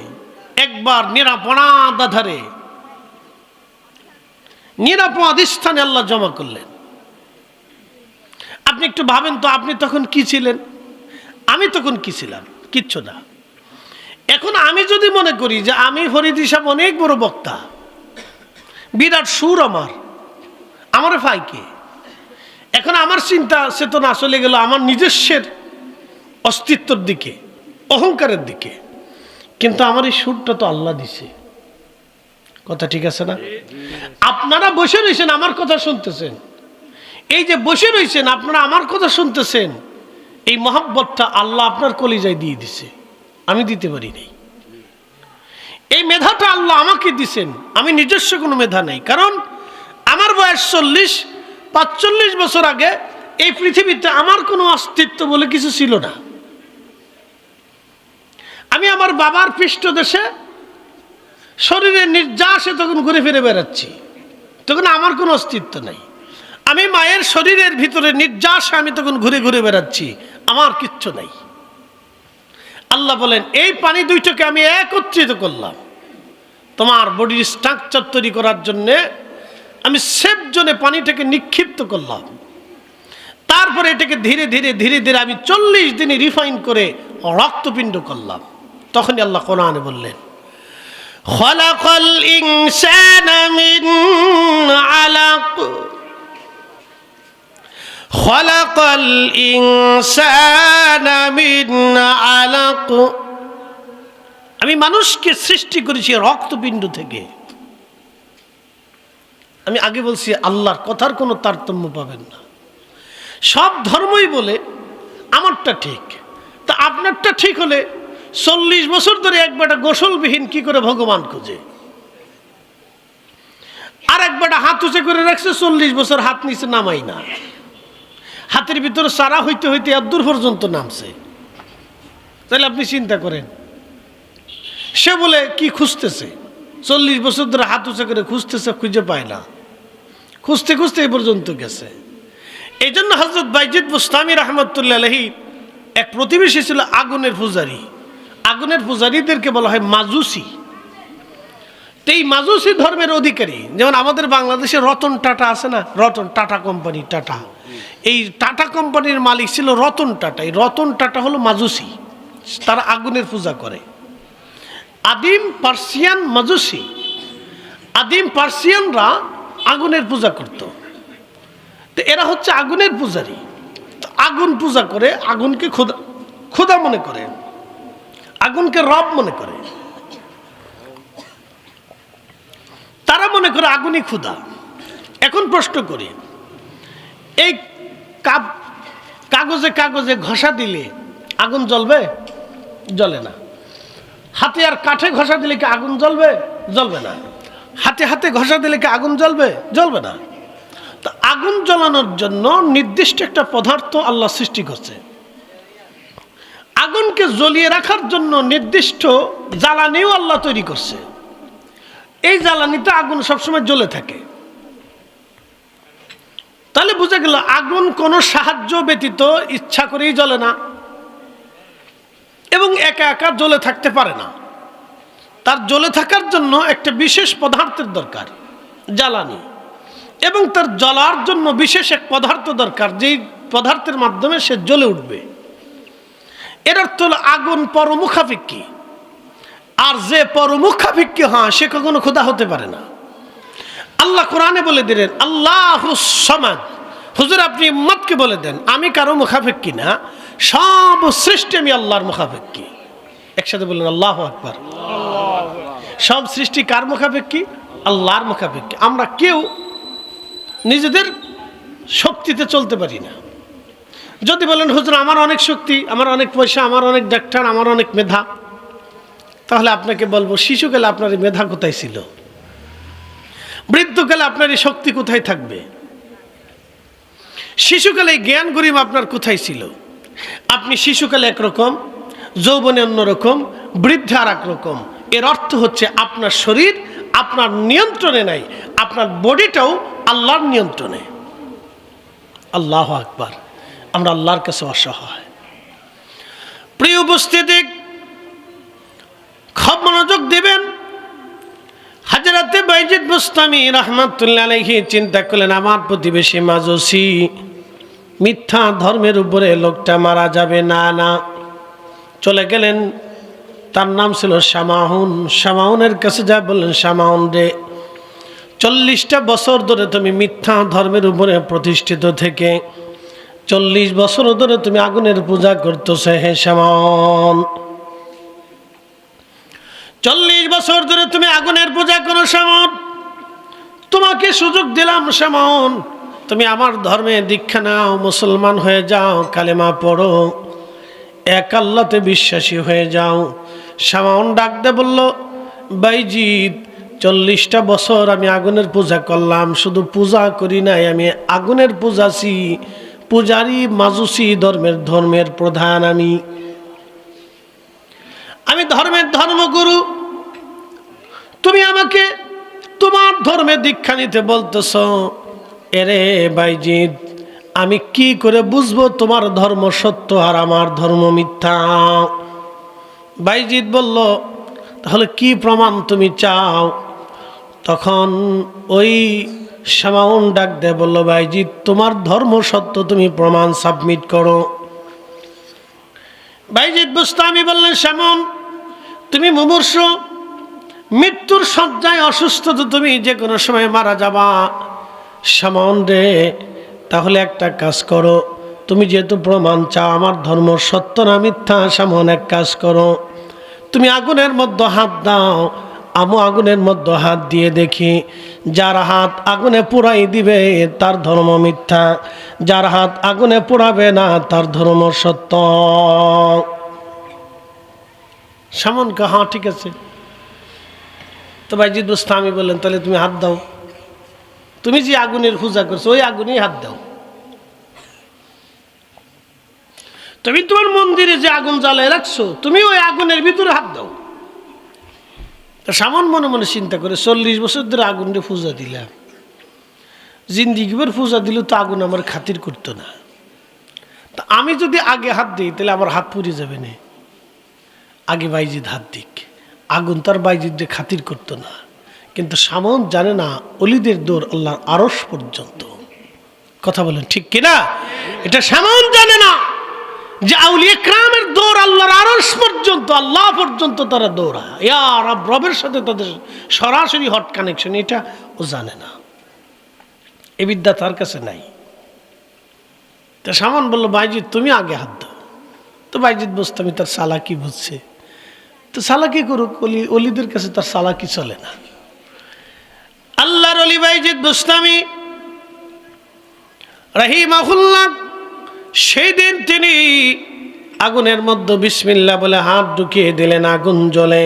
একবার নিরাপদ আধারে, নিরাপদ স্থানে আল্লাহ জমা করলেন। আপনি একটু ভাবেন তো, আপনি তখন কি ছিলেন, আমি তখন কি ছিলাম? কিচ্ছু না। এখন আমি যদি মনে করি যে আমি ফরিদ সাহেব অনেক বড় বক্তা, বিরাট সুর আমার ফাইকে, এখন আমার চিন্তা চেতনা চলে গেল আমার নিজস্বের অস্তিত্বের দিকে, অহংকারের দিকে। কিন্তু আমার এই সুরটা তো আল্লাহ দিছে, কথা ঠিক আছে না? আপনারা বসে রয়েছেন আমার কথা শুনতেছেন, এই যে বসে রয়েছেন আপনারা আমার কথা শুনতেছেন, এই মহব্বতটা আল্লাহ আপনার কলিজায় দিয়ে দিছে, আমি দিতে পারি নাই। এই মেধাটা আল্লাহ আমাকে দিছেন, আমি নিজস্ব কোনো মেধা নাই। কারণ আমার বয়স 40-45 বছর আগে এই পৃথিবীতে আমার কোনো অস্তিত্ব বলে কিছু ছিল না। আমি আমার বাবার পৃষ্ঠদেশে শরীরের নির্যাসে তখন ঘুরে ফিরে বেড়াচ্ছি, তখন আমার কোনো অস্তিত্ব নাই। আমি মায়ের শরীরের ভিতরে নির্যাসে আমি তখন ঘুরে ঘুরে বেড়াচ্ছি, আমার কিচ্ছু নাই। আল্লাহ বলেন এই পানি দুইটাকে আমি একত্রিত করলাম, তোমার বডির স্ট্রাকচার তৈরি করার জন্যে আমি সেফ জোনে পানিটাকে নিক্ষিপ্ত করলাম। তারপরে এটাকে ধীরে ধীরে ধীরে ধীরে আমি 40 দিনে রিফাইন করে রক্তপিণ্ড করলাম। তখনই আল্লাহ কোরআনে বললেন খালাকাল ইনসানা মিন আলাক খালাকাল ইনসানা মিন আলাক, আমি মানুষকে সৃষ্টি করেছি রক্তপিণ্ড থেকে। আমি আগে বলছি আল্লাহর কথার কোনো তারতম্য পাবেন না। সব ধর্মই বলে আমারটা ঠিক, তা আপনারটা ঠিক হলে 40 বছর ধরে এক বেটা গোসলবিহীন কি করে ভগবান খুঁজে, আর এক বেটা হাত উঁচে করে রাখছে 40 বছর হাত নিচে নামাই না, হাতের ভিতরে সারা হইতে হইতে এত পর্যন্ত নামছে। তাহলে আপনি চিন্তা করেন, সে বলে কি খুঁজতেছে, 40 বছর ধরে হাত উঁচে করে খুঁজতেছে, খুঁজে পায় না, খুঁজতে খুঁজতে এই পর্যন্ত গেছে। এই জন্য হযরত বাইজিদ বুস্তামি রহমতুল্লাহ আলাইহি এক প্রতিবেশী ছিল আগুনের পূজারী। আগুনের পূজারীদেরকে বলা হয় মাজুসি। তো এই মাজুসি ধর্মের অধিকারী, যেমন আমাদের বাংলাদেশে রতন টাটা আছে না, রতন টাটা কোম্পানি, টাটা, এই টাটা কোম্পানির মালিক ছিল রতন টাটা। এই রতন টাটা হলো মাজুসি, তারা আগুনের পূজা করে। আদিম পার্সিয়ান মাজুসি, আদিম পার্সিয়ানরা আগুনের পূজা করত। তো এরা হচ্ছে আগুনের পূজারী, আগুন পূজা করে, আগুনকে খোদা মনে করে, আগুনকে রব মনে করে। তারা মনে করে আগুনই খোদা। এখন প্রশ্ন করি, এই কাগজে কাগজে ঘষা দিলে আগুন জ্বলবে? জ্বলে না। হাতে আর কাঠে ঘষা দিলে কি আগুন জ্বলবে? জ্বলবে না। হাতে হাতে ঘষা দিলে কি আগুন জ্বলবে? জ্বলবে না। তো আগুন জ্বালানোর জন্য নির্দিষ্ট একটা পদার্থ আল্লাহ সৃষ্টি করছে, আগুনকে জ্বলিয়ে রাখার জন্য নির্দিষ্ট জ্বালানিও আল্লাহ তৈরি করছে। এই জ্বালানিতে আগুন সবসময় জ্বলে থাকে। তাহলে বুঝা গেল আগুন কোনো সাহায্য ব্যতীত ইচ্ছা করেই জ্বলে না এবং একা একা জ্বলে থাকতে পারে না। তার জ্বলে থাকার জন্য একটা বিশেষ পদার্থের দরকার, জ্বালানি, এবং তার জ্বলার জন্য বিশেষ এক পদার্থ দরকার, যেই পদার্থের মাধ্যমে সে জ্বলে উঠবে। এর অর্থ হলো আগুন পরমুখাপেক্ষী, আর যে পরমুখাপেক্ষী হয় সে কখনো খোদা হতে পারে না। আল্লাহ কোরআনে বলে দিলেন আল্লাহুস সামাদ। হুজুর আপনি উম্মতকে বলে দেন আমি কারো মুখাপেক্ষী না, সব সৃষ্টি আমি আল্লাহর মুখাপেক্ষী। একসাথে বললেন আল্লাহু আকবার। সব সৃষ্টি কার মুখাপেক্ষী? আল্লাহর মুখাপেক্ষী। আমরা কেউ নিজেদের শক্তিতে চলতে পারি না। যদি বলেন হুজুর আমার অনেক শক্তি, আমার অনেক পয়সা, আমার অনেক ডাক্তার, আমার অনেক মেধা, তাহলে আপনাকে বলবো শিশুকালে আপনার এই মেধা কোথায় ছিল? বৃদ্ধকালে আপনার এই শক্তি কোথায় থাকবে? শিশুকালে এই জ্ঞান গরিমা আপনার কোথায় ছিল? আপনি শিশুকালে একরকম, যৌবনে অন্যরকম, বৃদ্ধে আর এক রকম। এর অর্থ হচ্ছে আপনার শরীর আপনার নিয়ন্ত্রণে নাই, আপনার বডিটাও আল্লাহর নিয়ন্ত্রণে। আল্লাহু আকবার। আমরা আল্লাহর কাছে অসহায়। প্রিয় উপস্থিতি, খুব মনোযোগ দিবেন। হযরতে বাইজিদ বুস্তামি রাহমাতুল্লাহ আলাইহি চিন্তা করলেন আমার প্রতিবেশী মাজুসি, মিথ্যা ধর্মের উপরে লোকটা মারা যাবে না। না, চলে গেলেন। তার নাম ছিল শামাউন। শামাউনের কাছে যা বললেন, শামাউন রে, 40টা বছর ধরে তুমি মিথ্যা ধর্মের উপরে প্রতিষ্ঠিত থেকে 40 বছর ধরে তুমি আগুনের পূজা করতেছো। হে শামাউন, 40 বছর ধরে তুমি আগুনের পূজা করো। শামাউন, তোমাকে সুযোগ দিলাম। শামাউন, তুমি আমার ধর্মে দীক্ষা নাও, মুসলমান হয়ে যাও, কালেমা পড়ো, এক আল্লাহতে বিশ্বাসী হয়ে যাও। শামাউন ডাক দে বলল, বাইজিদ 40টা বছর আমি আগুনের পূজা করলাম, শুধু পূজা করি নাই, আমি আগুনের পূজাছি, পূজারি মাজুসি ধর্মের প্রধান। আমি ধর্মের ধর্মগুরু। তুমি আমাকে তোমার ধর্মে দীক্ষা নিতে বলতেছ। এরে বাইজিদ, আমি কি করে বুঝবো তোমার ধর্ম সত্য আর আমার ধর্ম মিথ্যা? বাইজিদ বলল, তাহলে কি প্রমাণ তুমি চাও? তখন ওই শামাউন ডাক দে বলল, বাইজিদ তোমার ধর্ম সত্য, তুমি প্রমাণ সাবমিট করো। বাইজিদ বুস্তামি বললেন, শামাউন তুমি মুমূর্ষু, মৃত্যুর শয্যায় অসুস্থ, তো তুমি যে কোনো সময় মারা যাবা। শামাউন রে, তাহলে একটা কাজ করো, তুমি যেহেতু প্রমাণ চাও আমার ধর্ম সত্য না মিথ্যা, সেমন এক কাজ করো, তুমি আগুনের মধ্যে হাত দাও, আমি আগুনের মধ্যে হাত দিয়ে দেখি, যার হাত আগুনে পোড়াই দিবে তার ধর্ম মিথ্যা, যার হাত আগুনে পোড়াবে না তার ধর্ম সত্য। সামন কা হ্যাঁ ঠিক আছে। তো বাইজিদ বুস্তামি বললেন, তাহলে তুমি হাত দাও, তুমি যে আগুনের পূজা করছো ওই আগুনেই হাত দাও। তুমি তোমার মন্দিরে যে আগুন জ্বালায় রাখছো তুমি ওই আগুনের ভিতরে হাত দাও। সামন মনে মনে চিন্তা করে, 40 বছর ধরে আগুনরে পূজা দিলাম, জিন্দিগিবার পূজা দিল তো আগুন আমার খাতির করতো না, তা আমি যদি আগে হাত দিই তাহলে আমার হাত পুড়ে যাবে না, আগে বাইজিদ হাত দিক, আগুন তার বাইজিদে খাতির করতো না। কিন্তু সামন জানে না অলিদের দৌড় আল্লাহর আরশ পর্যন্ত। কথা বলেন ঠিক কিনা? এটা সামন জানে না যে আউলিয়া কিরামের দৌড় আল্লাহর আরশ পর্যন্ত, আল্লাহ পর্যন্ত তারা দৌড়ায়, ইয়া রব, রবের সাথে তাদের সরাসরি হট কানেকশন, এটা ও জানে না, এ বিদ্যা তার কাছে নাই। তা সামন বললো, বাইজিদ তুমি আগে হাত দাও। তো বাইজিদ বুস্তামি তার সালাকি বুঝছে, তো সালাকি করুক, অলিদের কাছে তার সালাকি চলে না। আল্লাহর অলি বাইজিদ বুস্তামি রাহিমাহুল্লাহ সেই দিন তিনি আগুনের মধ্যে বিসমিল্লাহ বলে হাত ঢুকিয়ে দিলেন, আগুন জ্বলে।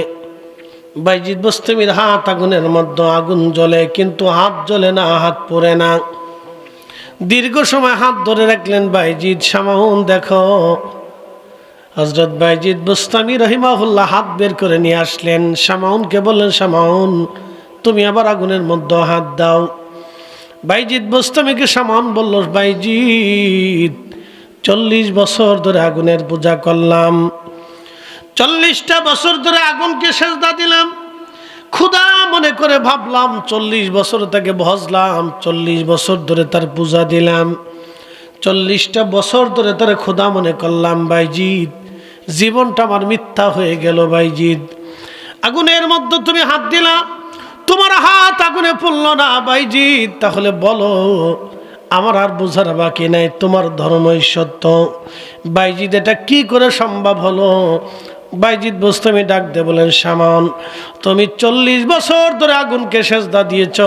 বাইজিদ বুস্তামির হাত আগুনের মধ্যে, আগুন জ্বলে কিন্তু হাত জ্বলে না, হাত পড়ে না। দীর্ঘ সময় হাত ধরে রাখলেন বাইজিদ। সামাউন দেখো, হযরত বাইজিদ বুস্তামি রাহিমাহুল্লাহ হাত বের করে নিয়ে আসলেন, সামাউনকে বললেন, সামাউন তুমি আবার আগুনের মধ্যে হাত দাও। বাইজিদ বুস্তামিকে সামাউন বলল, বাইজিদ 40 বছর ধরে আগুনের পূজা করলাম, 40টা বছর ধরে আগুনকে সেজদা দিলাম, ক্ষুধা মনে করে ভাবলাম 40 বছর তাকে ভজলাম, 40 বছর ধরে তার পূজা দিলাম, 40টা বছর ধরে তার ক্ষুধা মনে করলাম। বাইজিদ জীবনটা আমার মিথ্যা হয়ে গেল। বাইজিদ আগুনের মধ্যে তুমি হাত দিলা, তোমার হাত আগুনে পড়ল না। বাইজিদ তাহলে বলো, আমার আর বোঝার বাকি নাই, তোমার ধর্মই সত্য। বাইজিদ এটা কি করে সম্ভব হলো? বাইজিদ বুস্তামি ডাক দিয়ে বলেন, সামান তুমি 40 বছর ধরে আগুনকে সেজদা দিয়েছ,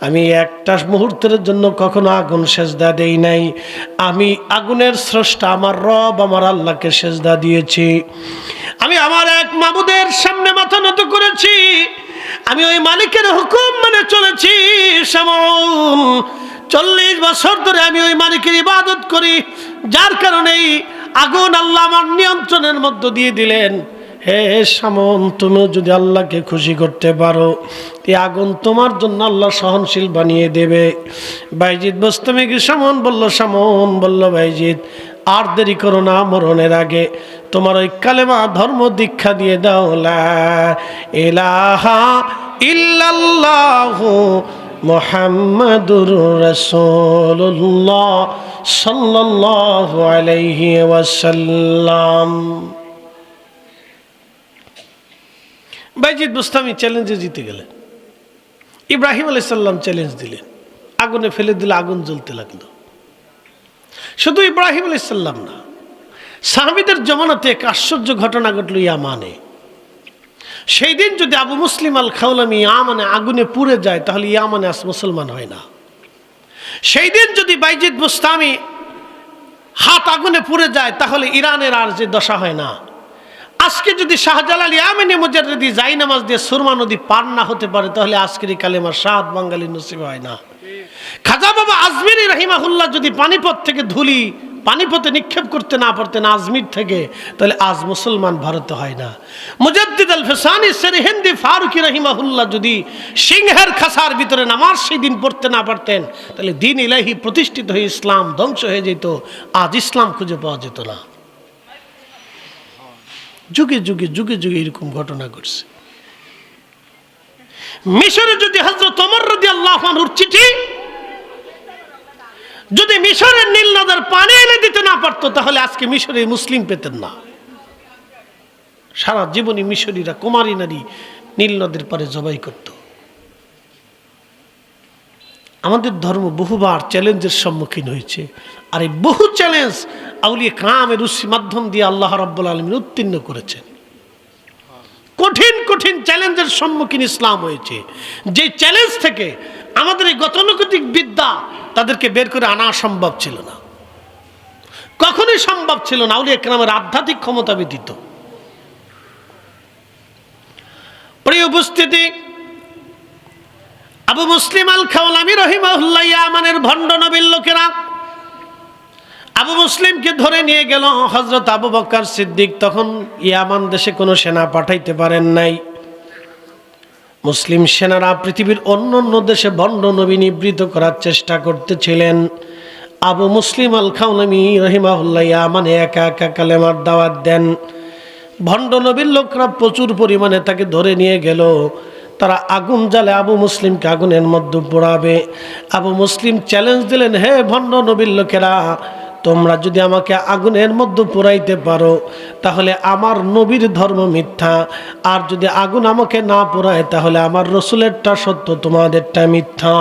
আমি একটা মুহূর্তের জন্য কখনো আগুন সেজদা দেই নাই। আমি আগুনের স্রষ্টা আমার রব আমার আল্লাহকে সেজদা দিয়েছি, আমি আমার এক মাবুদের সামনে মাথা নত করেছি, আমি ওই মালিকের হুকুম মেনে চলেছি। সামান 40 বছর ধরে আমি ওই মালিকের ইবাদত করি, যার কারণেই আগুন আল্লাহ আমার নিয়ন্ত্রণের মধ্য দিয়ে দিলেন। হে সামন, তুমিও যদি আল্লাহকে খুশি করতে পারো, এই আগুন তোমার জন্য আল্লাহ সহনশীল বানিয়ে দেবে। বাইজিদ বুস্তামিকে সামন বলল, বাইজিদ আর দেরি করো না, মরণের আগে তোমার ওই কালেমা ধর্ম দীক্ষা দিয়ে দাও, লা ইলাহা ইল্লাল্লাহু মুহাম্মাদুর রাসূলুল্লাহ সাল্লাল্লাহু আলাইহি ওয়াসাল্লাম। বাইজিদ বুস্তামি চ্যালেঞ্জে জিতে গেলেন। ইব্রাহিম আলাইহিস সালাম চ্যালেঞ্জ দিলেন, আগুনে ফেলে দিলে আগুন জ্বলতে লাগলো। শুধু ইব্রাহিম আলাইহিস সালাম না, সাহাবীদের জমানাতে এক আশ্চর্য ঘটনা ঘটল ইয়ামানে। সেই দিন যদি আবু মুসলিম আল খাওলামি ইয়ামানে আগুনে পুড়ে যায়, তাহলে ইয়ামানে আজ মুসলমান হয় না। সেই দিন যদি বাইজিদ বুস্তামি হাত আগুনে পুড়ে যায়, তাহলে ইরানের আর যে দশা হয় না। আজকে যদি শাহজালাল ইয়ামানি মুজাদ্দিদি জাই নামাজ দিয়ে সুরমা নদী পার না হতে পারে, তাহলে আজকের এই কালেমা শাহাদ বাঙালি নসিব হয় না। খাজা বাবা আজমিরি রাহিমাহুল্লাহ যদি পানিপথ থেকে ধুলি পানিপথে নিক্ষেপ করতে না পারতেন আজমির থেকে, তাহলে আজ মুসলমান ভারতে হয় না। মুজাদ্দিদ আল ফিসানি সেরহিন্দি ফারুকি রাহিমাহুল্লাহ যদি সিংহের খাসার ভিতরে নামাজ সেই দিন পড়তে না পারতেন, তাহলে দ্বীন ইলাহি প্রতিষ্ঠিত হয়ে ইসলাম ধ্বংস হয়ে যেত, আজ ইসলাম খুঁজে পাওয়া যেত না। যুগে যুগে যুগে যুগে এরকম ঘটনা ঘটছে। মিশরে যদি হযরত ওমর রাদিয়াল্লাহু আনহুর চিঠি যদি মিশরের নীল নদের পানি এনে দিতে না পারতো, তাহলে আজকে মিশরে মুসলিম পেতেন না। সারা জীবনই মিশরীরা কুমারী নারী নীল নদের পারে জবাই করত। আমাদের ধর্ম বহুবার চ্যালেঞ্জের সম্মুখীন হয়েছে, আর এই বহু চ্যালেঞ্জ আউলিয়া কারামের রুসি মাধ্যম দিয়ে আল্লাহ রাব্বুল আলামিন উত্তীর্ণ করেছেন। কঠিন কঠিন চ্যালেঞ্জের সম্মুখীন ইসলাম হয়েছে, যে চ্যালেঞ্জ থেকে আমাদের এই গতানুগতিক বিদ্যা তাদেরকে বের করে আনা সম্ভব ছিল না, কখনোই সম্ভব ছিল না আউলিয়া কেরামের আধ্যাত্মিক ক্ষমতা ব্যতীত। প্রিয় উপস্থিতি, আবু মুসলিম আল খাওলামি রহিমাহুল্লাহ ইয়ামানের ভণ্ড নবীর লোকেরা আবু মুসলিমকে ধরে নিয়ে গেল। হযরত আবু বকর সিদ্দিক তখন ইয়ামান দেশে কোনো সেনা পাঠাইতে পারেন নাই। মুসলিম সেনারা পৃথিবীর অন্য অন্য দেশে ভণ্ড নবী নিবৃত করার চেষ্টা করতেছিলেন। আবু মুসলিম আল খাওলামি রহিমাহুল্লাহ ইয়ামানে একা একা কালেমার দাওয়াত দেন। ভণ্ড নবীর লোকরা প্রচুর পরিমাণে তাকে ধরে নিয়ে গেল। তারা আগুন জ্বালে আবু মুসলিমকে আগুনের মধ্যে পোড়াবে। আবু মুসলিম চ্যালেঞ্জ দিলেন, হে ভণ্ড নবীর লোকেরা, তোমরা যদি আমাকে আগুনের মধ্যে পোড়াইতে পারো তাহলে আমার নবীর ধর্ম মিথ্যা, আর যদি আগুন আমাকে না পোড়ায় তাহলে আমার রসুলেরটা সত্য, তোমাদেরটা মিথ্যা।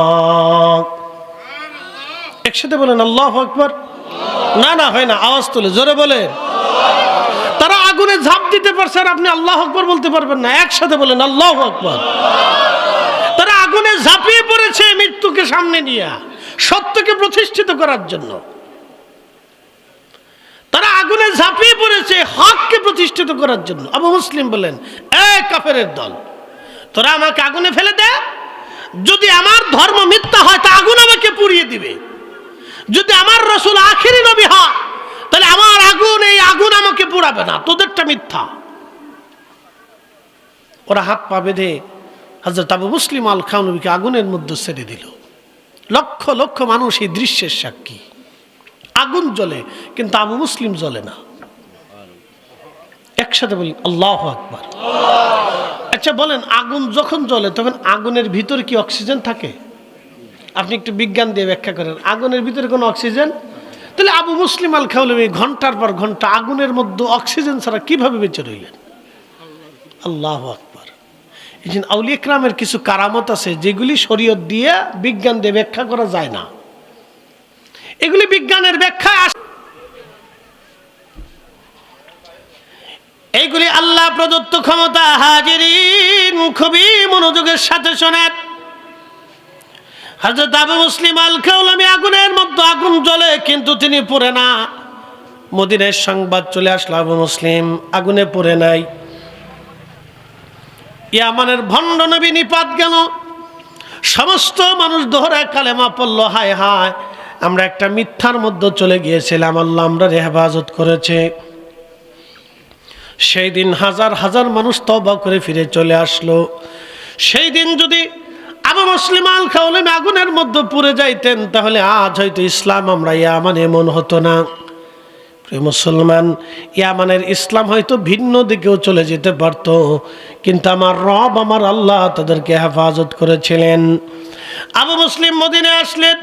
একসাথে বলেন আল্লাহু আকবার। না না হয় না, আওয়াজ তুলে জোরে বলেন। তারা আগুনে ঝাঁপ দিতে পারছে আর আপনি আল্লাহু আকবার বলতে পারবেন না, একসাথে বলেন আল্লাহু আকবার। তারা আগুনে ঝাঁপিয়ে পড়েছে মৃত্যুকে সামনে নিয়ে, সত্যকে প্রতিষ্ঠিত করার জন্য। তারা আগুনে ঝাঁপিয়ে পড়েছে হককে প্রতিষ্ঠিত করার জন্য। আবু মুসলিম বলেন, এ কাফেরের দল, তোরা আমাকে আগুনে ফেলে দে, যদি আমার ধর্ম মিথ্যা হয় তা আগুন আমাকে পুড়িয়ে দিবে, যদি আমার রাসূল আখিরি নবী হয় তাহলে আমার আগুন, এই আগুন আমাকে পোড়াবে না, তোদেরটা মিথ্যা। ওরা হাত পা বেঁধে হযরত আবু মুসলিম আল খাওলামিকে আগুনের মধ্যে ছেড়ে দিল। লক্ষ লক্ষ মানুষ এই দৃশ্যের সাক্ষী। আগুন জ্বলে কিন্তু আবু মুসলিম জ্বলে না। একসাথে বলি আল্লাহু আকবার। আচ্ছা বলেন, আগুন যখন জ্বলে তখন আগুনের ভিতরে কি অক্সিজেন থাকে? আপনি একটু বিজ্ঞান দিয়ে ব্যাখ্যা করেন, আগুনের ভিতরে কোনো অক্সিজেন? তাহলে আবু মুসলিম আল খাওলামি ঘন্টার পর ঘন্টা আগুনের মধ্যে অক্সিজেন ছাড়া কিভাবে বেঁচে রইলেন? আল্লাহু আকবার। এই জন্য আউলিয়া কেরামের কিছু কারামত আছে যেগুলি শরীয়ত দিয়ে বিজ্ঞান দিয়ে ব্যাখ্যা করা যায় না, এগুলি বিজ্ঞানের ব্যাখ্যা। এইগুলি আল্লাহ প্রদত্ত ক্ষমতা। হাজিরিন, খুবই মনোযোগের সাথে শোনেন। হযরত আবু মুসলিম আল খাওলামি আগুনের মধ্যে আগুন জ্বলে কিন্তু তিনি পুড়ে না। মদিনার সংবাদ চলে আসলো আবু মুসলিম আগুনে পুড়ে নাই। ইয়ামানের ভণ্ড নবী নিপাত গেল। সমস্ত মানুষ দোহরায় কালেমা পড়ল, হায় হায়, আমরা একটা মিথ্যার মধ্যে চলে গিয়েছিলাম, আল্লাহ আমরা হেফাজত করেছে। সেই দিন হাজার হাজার মানুষ তওবা করে ফিরে চলে আসলো। সেই দিন যদি আবু মুসলিম আল খাওলামি আগুনের মধ্যে পুড়ে যাইতেন তাহলে আজ হয়তো ইসলাম আমরা ইয়ামান এমন হতো না। প্রিয় মুসলমান, ইয়ামানের ইসলাম হয়তো ভিন্ন দিকেও চলে যেতে পারত, কিন্তু আমার রব আমার আল্লাহ তাদেরকে হেফাজত করেছিলেন। আবু মুসলিম মদিনায় আসলেন।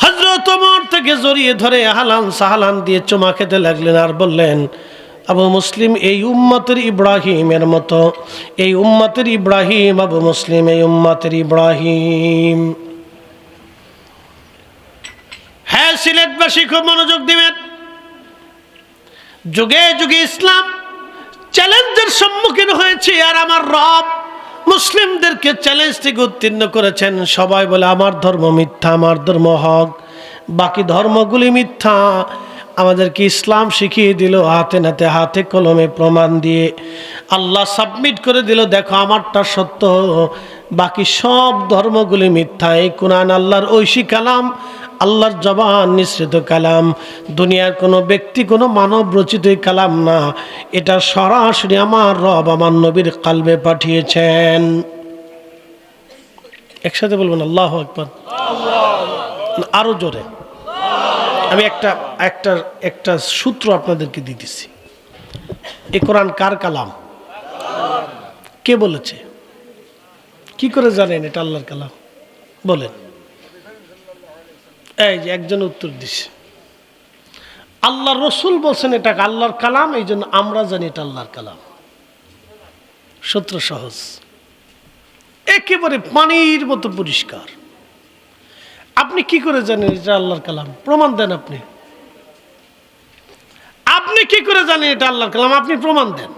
হযরত ওমর থেকে জড়িয়ে ধরে হালান সাহালান দিয়ে চুমা খেতে লাগলেন আর বললেন, আবু মুসলিম এই উম্মতের ইব্রাহিমের মতো, এই উম্মতের ইব্রাহিম, আবু মুসলিম এই উম্মতের ইব্রাহিম। হ্যাঁ সিলেটবাসী খুব মনোযোগ দিবেন। যুগে যুগে ইসলাম চ্যালেঞ্জের সম্মুখীন হয়েছে, আর আমার রব মুসলিমদেরকে চ্যালেঞ্জ থেকে উত্তীর্ণ করেছেন। সবাই বলে আমার ধর্ম মিথ্যা, আমার ধর্ম হক, বাকি ধর্মগুলি মিথ্যা। আমাদেরকে ইসলাম শিখিয়ে দিল হাতে নাতে, হাতে কলমে প্রমাণ দিয়ে। আল্লাহ সাবমিট করে দিল, দেখো আমারটা সত্য, বাকি সব ধর্মগুলি মিথ্যা। এই কুরআন আল্লাহর ঐশী কালাম, আল্লাহর জবান নিঃসৃত কালাম, দুনিয়ার কোনো ব্যক্তি কোনো মানব রচিত কালাম না, এটা সরাসরি আমার রব আমার নবীর কালবে পাঠিয়েছেন। একসাথে বলবেন আল্লাহু আকবার। আরো জোরে। আমি একটা সূত্র আপনাদেরকে দিতেছি। এই কোরআন কার কালাম? কে বলেছে? কি করে জানেন এটা আল্লাহর কালাম? বলেন। এই যে একজন উত্তর দিছে, আল্লাহ রসুল বলছেন এটা আল্লাহর কালাম, এই জন্য আমরা জানি এটা আল্লাহর কালাম। সূত্র সহজ, একেবারে পানির মতো পরিষ্কার। আপনি কি করে জানেন এটা আল্লাহর কালাম? প্রমাণ দেন। আপনি কি করে জানেন এটা আল্লাহর কালাম? আপনি প্রমাণ দেন।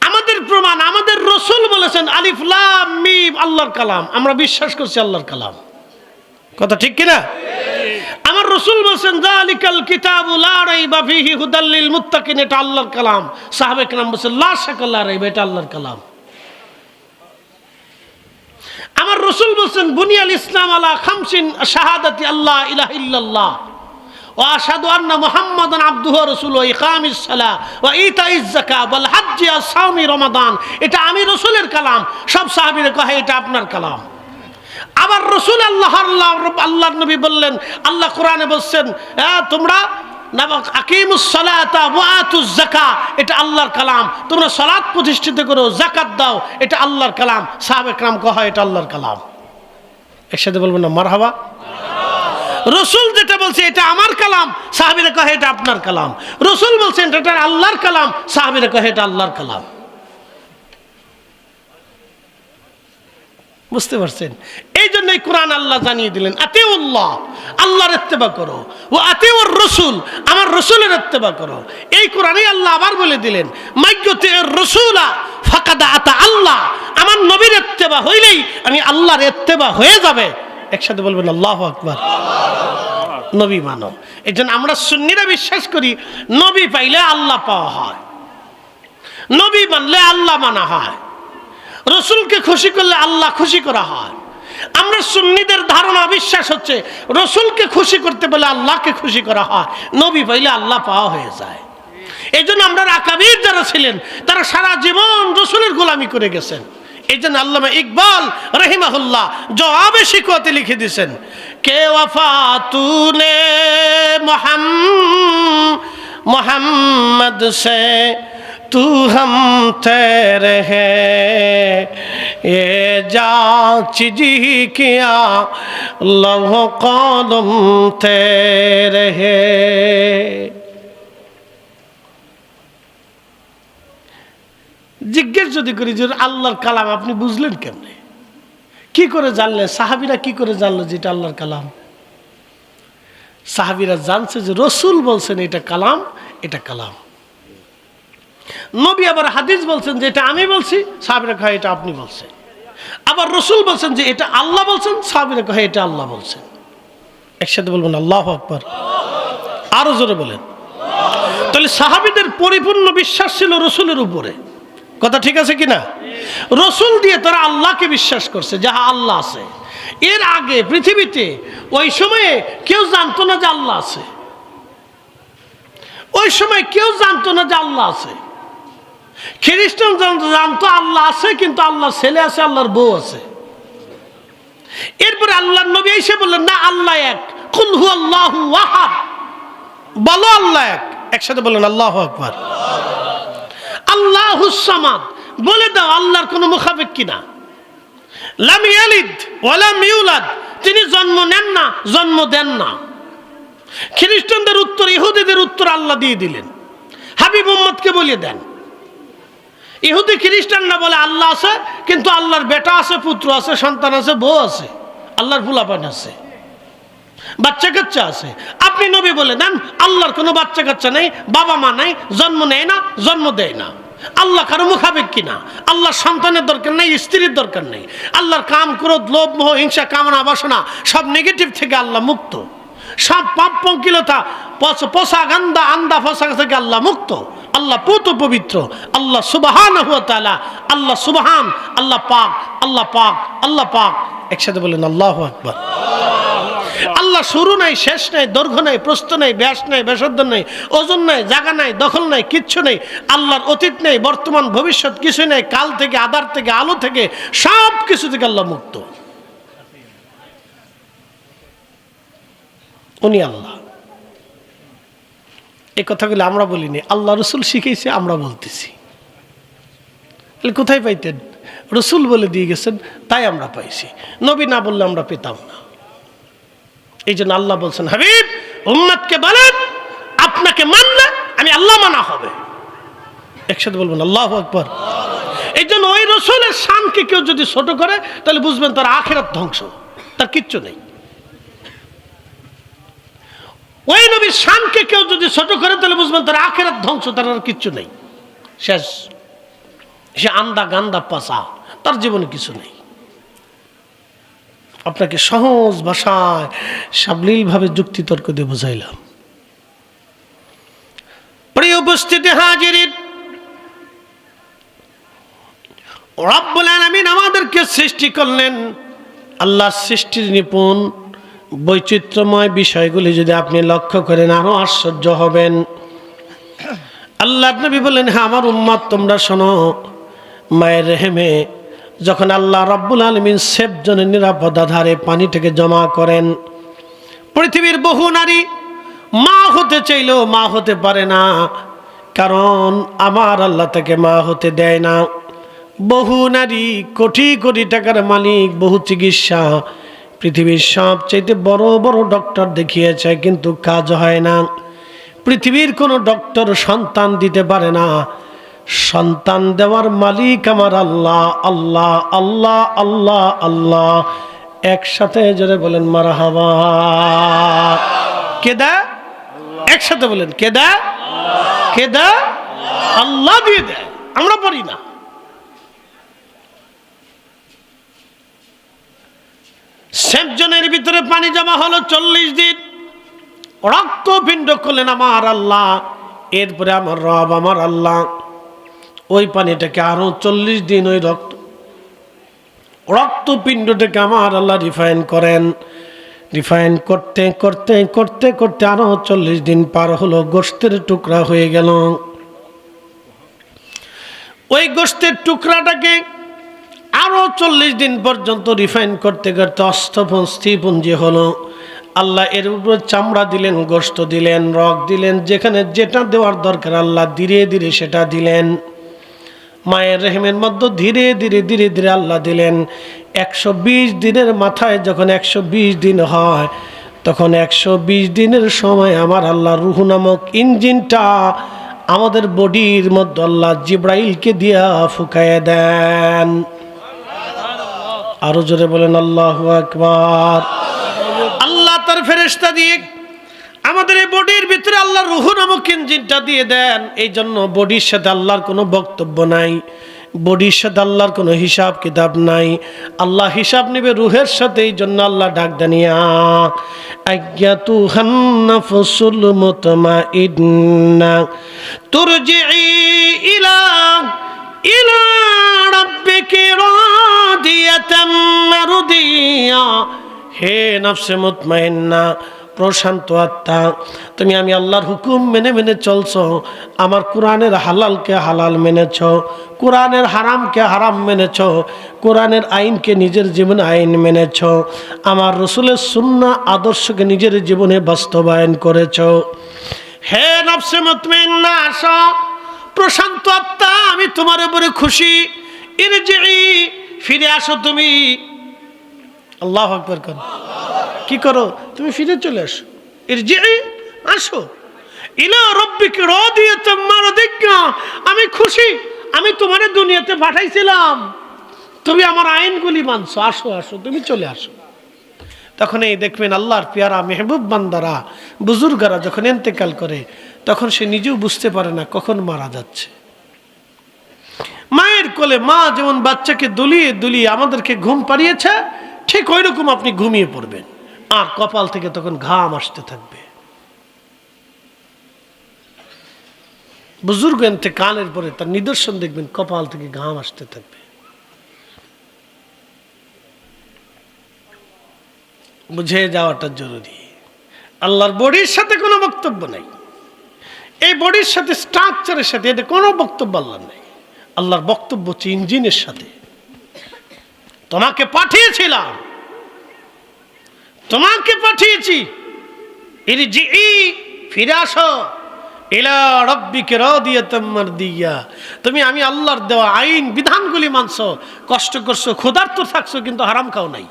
আমাদের প্রমাণ, আমাদের রাসূল বলেছেন আলিফ লাম মিম আল্লাহর কালাম, আমরা বিশ্বাস করছি আল্লাহর কালাম। কথা ঠিক কিনা? আমার রাসূল বলেছেন যালিকাল কিতাবু লা রাইবা ফীহি হুদাল লিল মুত্তাকিন, এটা আল্লাহর কালাম। সাহাবায়ে কেরাম বলেছেন লা শাক্কা লা রাইবা, এটা আল্লাহর কালাম। আমার রাসূল বলেছেন বুনিয়াল ইসলাম আলা খামসিন শাহাদাতি আল্লাহ ইলাহা ইল্লাল্লাহ ওয়া আশহাদু আন্না মুহাম্মাদান আবদুহু ওয়া রাসূলুহু ওয়া ইকামিস সালাহ ওয়া ইতাইজ যাকাত ওয়াল হজ্জি ওয়া সাওমি রমাদান, এটা আমি রাসূলের কালাম। সব সাহাবীরা কয় এটা আপনার কালাম। আবার রাসূল আল্লাহর নবী বললেন, আল্লাহ কোরআনে বলছেন তোমরা আকিমুস সালাতা ওয়া আতুজ যাকাত, এটা আল্লাহর কালাম। তোমরা সালাত প্রতিষ্ঠিত করো, যাকাত দাও, এটা আল্লাহর কালাম। সাহাবায়ে কেরাম কয় এটা আল্লাহর কালাম। একসাথে বলবেন না মারহাবা? রাসূল যেটা বলছে এটা আমার কালাম, সাহাবীরা কয় এটা আপনার কালাম। রাসূল বলছেন এটা আল্লাহর কালাম, সাহাবীরা কয় এটা আল্লাহর কালাম। বুঝতে পারছেন? এই জন্যই কোরআন আল্লাহ জানিয়ে দিলেন আতিউল্লাহ, আল্লাহর ইত্তেবা করো, ও আতিউর রাসূল, আমার রাসূলের ইত্তেবা করো। এই কোরআনে আল্লাহ আবার বলে দিলেন মাইয়্যুতির রাসূলা ফাকাদ আতা আল্লাহ, আমার নবীর ইত্তেবা হইলেই আমি আল্লাহর ইত্তেবা হয়ে যাবে। একসাথে বলবেন আল্লাহু আকবার। নবী মানো। এই জন্য আমরা সুন্নিরা বিশ্বাস করি নবী পাইলে আল্লাহ পাওয়া হয়, নবী মানলে আল্লাহ মানা হয়, রাসূলকে খুশি করলে আল্লাহ খুশি করা হয়। আমরা সুন্নিদের ধারণা বিশ্বাস হচ্ছে রাসূলকে খুশি করতে বলে আল্লাহকে খুশি করা হয়, নবী পাইলে আল্লাহ পাওয়া হয়ে যায়। এই জন্য আমরা আকাবির যারা ছিলেন তারা সারা জীবন রাসূলের গোলামি করে গেছেন। এই জন্য আল্লামা ইকবাল রহিমাহুল্লাহ জবাবে শিকওয়াতে লিখে দিয়েছেন কে ওয়াফা তুনে মোহাম্মদ সে तू हम तेरे हैं ये जांच जी किया लौह कलम तेरे हैं। জিজ্ঞেস যদি করি যে আল্লাহর কালাম আপনি বুঝলেন কেমনে, কি করে জানলেন? সাহাবীরা কি করে জানলো যে এটা আল্লাহর কালাম? সাহাবীরা জানছে যে রাসূল বলছেন এটা কালাম, এটা কালাম। নবী আবার হাদিস বলছেন যে এটা আমি বলছি, সাহাবীরা কয় এটা আপনি বলছেন। আবার রাসূল বলছেন যে এটা আল্লাহ বলছেন, সাহাবীরা কয় এটা আল্লাহ বলছেন। একসাথে বলবেন আল্লাহু আকবার। আরো জোরে বলেন। তাহলে সাহাবীদের পরিপূর্ণ বিশ্বাস ছিল রাসূলের উপরে। কথা ঠিক আছে কিনা? রাসূল দিয়ে তারা আল্লাহকে বিশ্বাস করছে যাহা আল্লাহ আছে। এর আগে পৃথিবীতে ওই সময়ে কেউ জানতো না যে আল্লাহ আছে। ওই সময় কেউ জানতো না যে আল্লাহ আছে। খ্রিস্টান জানতো আল্লাহ আছে, কিন্তু আল্লাহর ছেলে আছে, আল্লাহর বউ আছে। এরপরে আল্লাহর নবী এসে বললেন না আল্লাহ এক, কুল হুয়াল্লাহু আহাদ, বলো আল্লাহ এক। একসাথে বলেন আল্লাহু আকবার। আল্লাহুস সামাদ, বলে দাও আল্লাহর কোনো মুখাপেক্ষ কিনা। লাম ইয়ালিদ ওয়া লাম ইউলাদ, তিনি জন্ম নেন না, জন্ম দেন না। খ্রিস্টানদের উত্তর, ইহুদিদের উত্তর আল্লাহ দিয়ে দিলেন। হাবিব মুহাম্মদকে বলে দেন। ইহুদি খ্রিস্টানরা বলে আল্লাহ আছে, কিন্তু আল্লাহর বেটা আছে, পুত্র আছে, সন্তান আছে, বউ আছে, আল্লাহর পোলাপান আছে, বাচ্চা কাচ্চা আছে। আপনি নবী বলে দেন আল্লাহর কোনো বাচ্চা কাচ্চা নেই, বাবা মা নাই, জন্ম নেয় না, জন্ম দেয় না। আল্লাহ কারো মুখাপেক্ষ কিনা। আল্লাহর সন্তানের দরকার নেই, স্ত্রীর দরকার নেই। আল্লাহর কাম, ক্রোধ, লোভ, মোহ, হিংসা, কামনা, বাসনা সব নেগেটিভ থেকে আল্লাহ মুক্ত। সব পাপ পঙ্কিলতা, পোষা গান্দা আন্দা ফসা থেকে আল্লাহ মুক্ত। আল্লাহ পুত পবিত্র, আল্লাহ সুবহানাহু ওয়া তাআলা, আল্লাহ সুবহান, আল্লাহ পাক, আল্লাহ পাক, আল্লাহ পাক। একসাথে বলেন আল্লাহু আকবার। আল্লাহ শুরু নাই, শেষ নাই, দৈর্ঘ্য নাই, প্রস্থ নাই, ব্যাস নাই, ব্যাসার্ধ নাই, ওজন নাই, জায়গা নাই, দখল নাই, কিচ্ছু নেই। আল্লাহর অতীত নেই, বর্তমান, ভবিষ্যৎ কিছু নেই। কাল থেকে, আধার থেকে, আলো থেকে, সব কিছু থেকে আল্লাহ মুক্ত। উনি আল্লাহ। এই কথাগুলো আমরা বলিনি, আল্লাহ রসুল শিখেছে, আমরা বলতেছি। কোথায় পাইতেন? রসুল বলে দিয়ে গেছেন, তাই আমরা পাইছি। নবী না বললে আমরা পেতাম না। এই জন্য আল্লাহ বলছেন হাবিব উম্মতকে বলেন আপনাকে মানলে আমি আল্লাহ মানা হবে। একসাথে বলবেন আল্লাহু আকবার। এই জন্য ওই রসুলের শানকে কেউ যদি ছোট করে তাহলে বুঝবেন তার আখিরাত ধ্বংস, তার কিচ্ছু নেই। ওই নবীর শানকে কেউ যদি ছোট করে তাহলে বুঝবেন তার আখিরাত ধ্বংস, তার আর কিচ্ছু নেই, শেষ। সে আন্দা গান্দা পাসা, তার জীবনে কিছু নেই। আপনাকে সহজ ভাষায় সাবলীল ভাবে যুক্তি তর্ক দিয়ে বুঝাইলাম। প্রিয় উপস্থিতি হাজিরিন, রব্বুল আলামিন আমাদেরকে সৃষ্টি করলেন। আল্লাহর সৃষ্টির নিপুণ বৈচিত্র্যময় বিষয়গুলি যদি আপনি লক্ষ্য করেন আরো আশ্চর্য হবেন। আল্লাহর নবী বললেন, হ্যাঁ আমার উম্মত তোমরা শোনো, মায়ের রেহেমে যখন আল্লাহ রব্বুল আলামিন সেফ জনের নিরাপদ আধারে পানিটাকে জমা করেন, পৃথিবীর বহু নারী মা হতে চাইলেও মা হতে পারে না, কারণ আমার আল্লাহ তাকে মা হতে দেয় না। বহু নারী কোটি কোটি টাকার মালিক, বহু চিকিৎসা, পৃথিবীর সবচেয়ে বড় বড় ডক্টর দেখিয়েছে, কিন্তু কাজ হয় না। পৃথিবীর কোনো ডক্টর সন্তান দিতে পারে না। সন্তান দেওয়ার মালিক আমার আল্লাহ। আল্লাহ আল্লাহ আল্লাহ আল্লাহ, একসাথে জোরে বলেন মারহাবা। কে দেয়? একসাথে বলেন, কে দেয়? কে দেয়? আল্লাহ দিয়ে দেয়, আমরা পারি না। সেফজনের ভিতরে পানি জমা হলো 40 দিন, রক্তপিণ্ড করলেন আমার আল্লাহ। এরপরে আমার রব আমার আল্লাহ ওই পানিটাকে আরো 40 দিন ওই রক্তপিণ্ডটাকে আমার আল্লাহ রিফাইন করেন। রিফাইন করতে করতে করতে করতে আরো 40 দিন পার হলো, গোশতের টুকরা হয়ে গেল। ওই গোশতের টুকরাটাকে আরো 40 দিন পর্যন্ত রিফাইন করতে করতে অস্থিপুঞ্জি হলো। আল্লাহ এর উপর চামড়া দিলেন, গোশত দিলেন, রগ দিলেন, যেখানে যেটা দেওয়ার দরকার আল্লাহ ধীরে ধীরে সেটা দিলেন। মায়ের রেহেমের মধ্যে ধীরে ধীরে ধীরে ধীরে আল্লাহ দিলেন। 120 দিনের মাথায় যখন 120 দিন হয়, তখন 120 দিনের সময় আমার আল্লাহ রূহ নামক ইঞ্জিনটা আমাদের বডির মধ্যে আল্লাহ জিব্রাইলকে দিয়া ফুকায় দেন। আরো জোরে বলেন আল্লাহু আকবার। আল্লাহ তার ফেরেশতা দিয়ে আমাদের এই বডির ভিতরে আল্লাহ রূহ নামক ইঞ্জিনটা দিয়ে দেন। এই জন্য বডির সাথে আল্লাহর কোনো বক্তব্য নাই, বডির সাথে আল্লাহর কোনো হিসাব কিতাব নাই। আল্লাহ হিসাব নেবে রুহের সাথে। এই জন্য আল্লাহ ডাক দানিয়া আয়াতুহান নাফসুল মুতমাইন্না তুরজিই ইলা রাব্বিকি রাদিয়াতাম মারদিয়া। হে নফসে মুতমাইন্না, প্রশান্ত আত্মা, তুমি আমি আল্লাহর হুকুম মেনে মেনে চলছো, আমার কোরআনের হালালকে হালাল মেনেছ, কোরআনের হারামকে হারাম মেনেছ, কোরআনের আইনকে নিজের জীবনে আইন মেনেছ, আমার রসুলের সুন্নাহ আদর্শকে নিজের জীবনে বাস্তবায়ন করেছ। হে নফসে মুতমাইন্না, আসো, প্রশান্ত আত্মা, আমি তোমার উপরে খুশি। ইরজিই, ফিরে আসো তুমি। আল্লাহু আকবার কর। কি করো? তুমি ফিরে চলে আসো। ইরজিই, আসো। ইলা রাব্বিকা রাদিয়াতাম মারদিয়া, আমি খুশি, আমি তোমারে দুনিয়াতে পাঠাইছিলাম, তুমি আমার আইনগুলি মানছো, আসো আসো, তুমি চলে আসো। তখন এই দেখবেন আল্লাহর পেয়ারা মেহবুব বান্দারা, বুজুর্গরা যখন ইন্তেকাল করে, তখন সে নিজেও বুঝতে পারে না কখন মারা যাচ্ছে। মায়ের কোলে মা যেমন বাচ্চাকে দুলিয়ে দুলিয়ে আমাদেরকে ঘুম পাড়িয়েছে, ঠিক ওই রকম আপনি ঘুমিয়ে পড়বেন, আর কপাল থেকে তখন ঘাম আসতে থাকবে। বুজুর্গ ইন্তেকালের পরে তার নিদর্শন দেখবেন, কপাল থেকে ঘাম আসতে থাকবে। বুঝে যাওয়াটা জরুরি। আল্লাহর বডির সাথে কোনো বক্তব্য নাই, এই বডির সাথে স্ট্রাকচারের সাথে এটা কোনো বক্তব্য আল্লাহর নাই। আল্লাহর বক্তব্য হচ্ছে ইঞ্জিনের সাথে। তোমাকে পাঠিয়েছিলাম, তোমাকে পাঠিয়েছি, ইরজিই, ফিরে আসো, ইলা রাব্বিকা রাদিয়াতাম মারদিয়া। তুমি আমি আল্লাহর দেওয়া আইন বিধানগুলি মানছো, কষ্ট করছো, ক্ষুধার্ত থাকছো কিন্তু হারাম খাও নাই,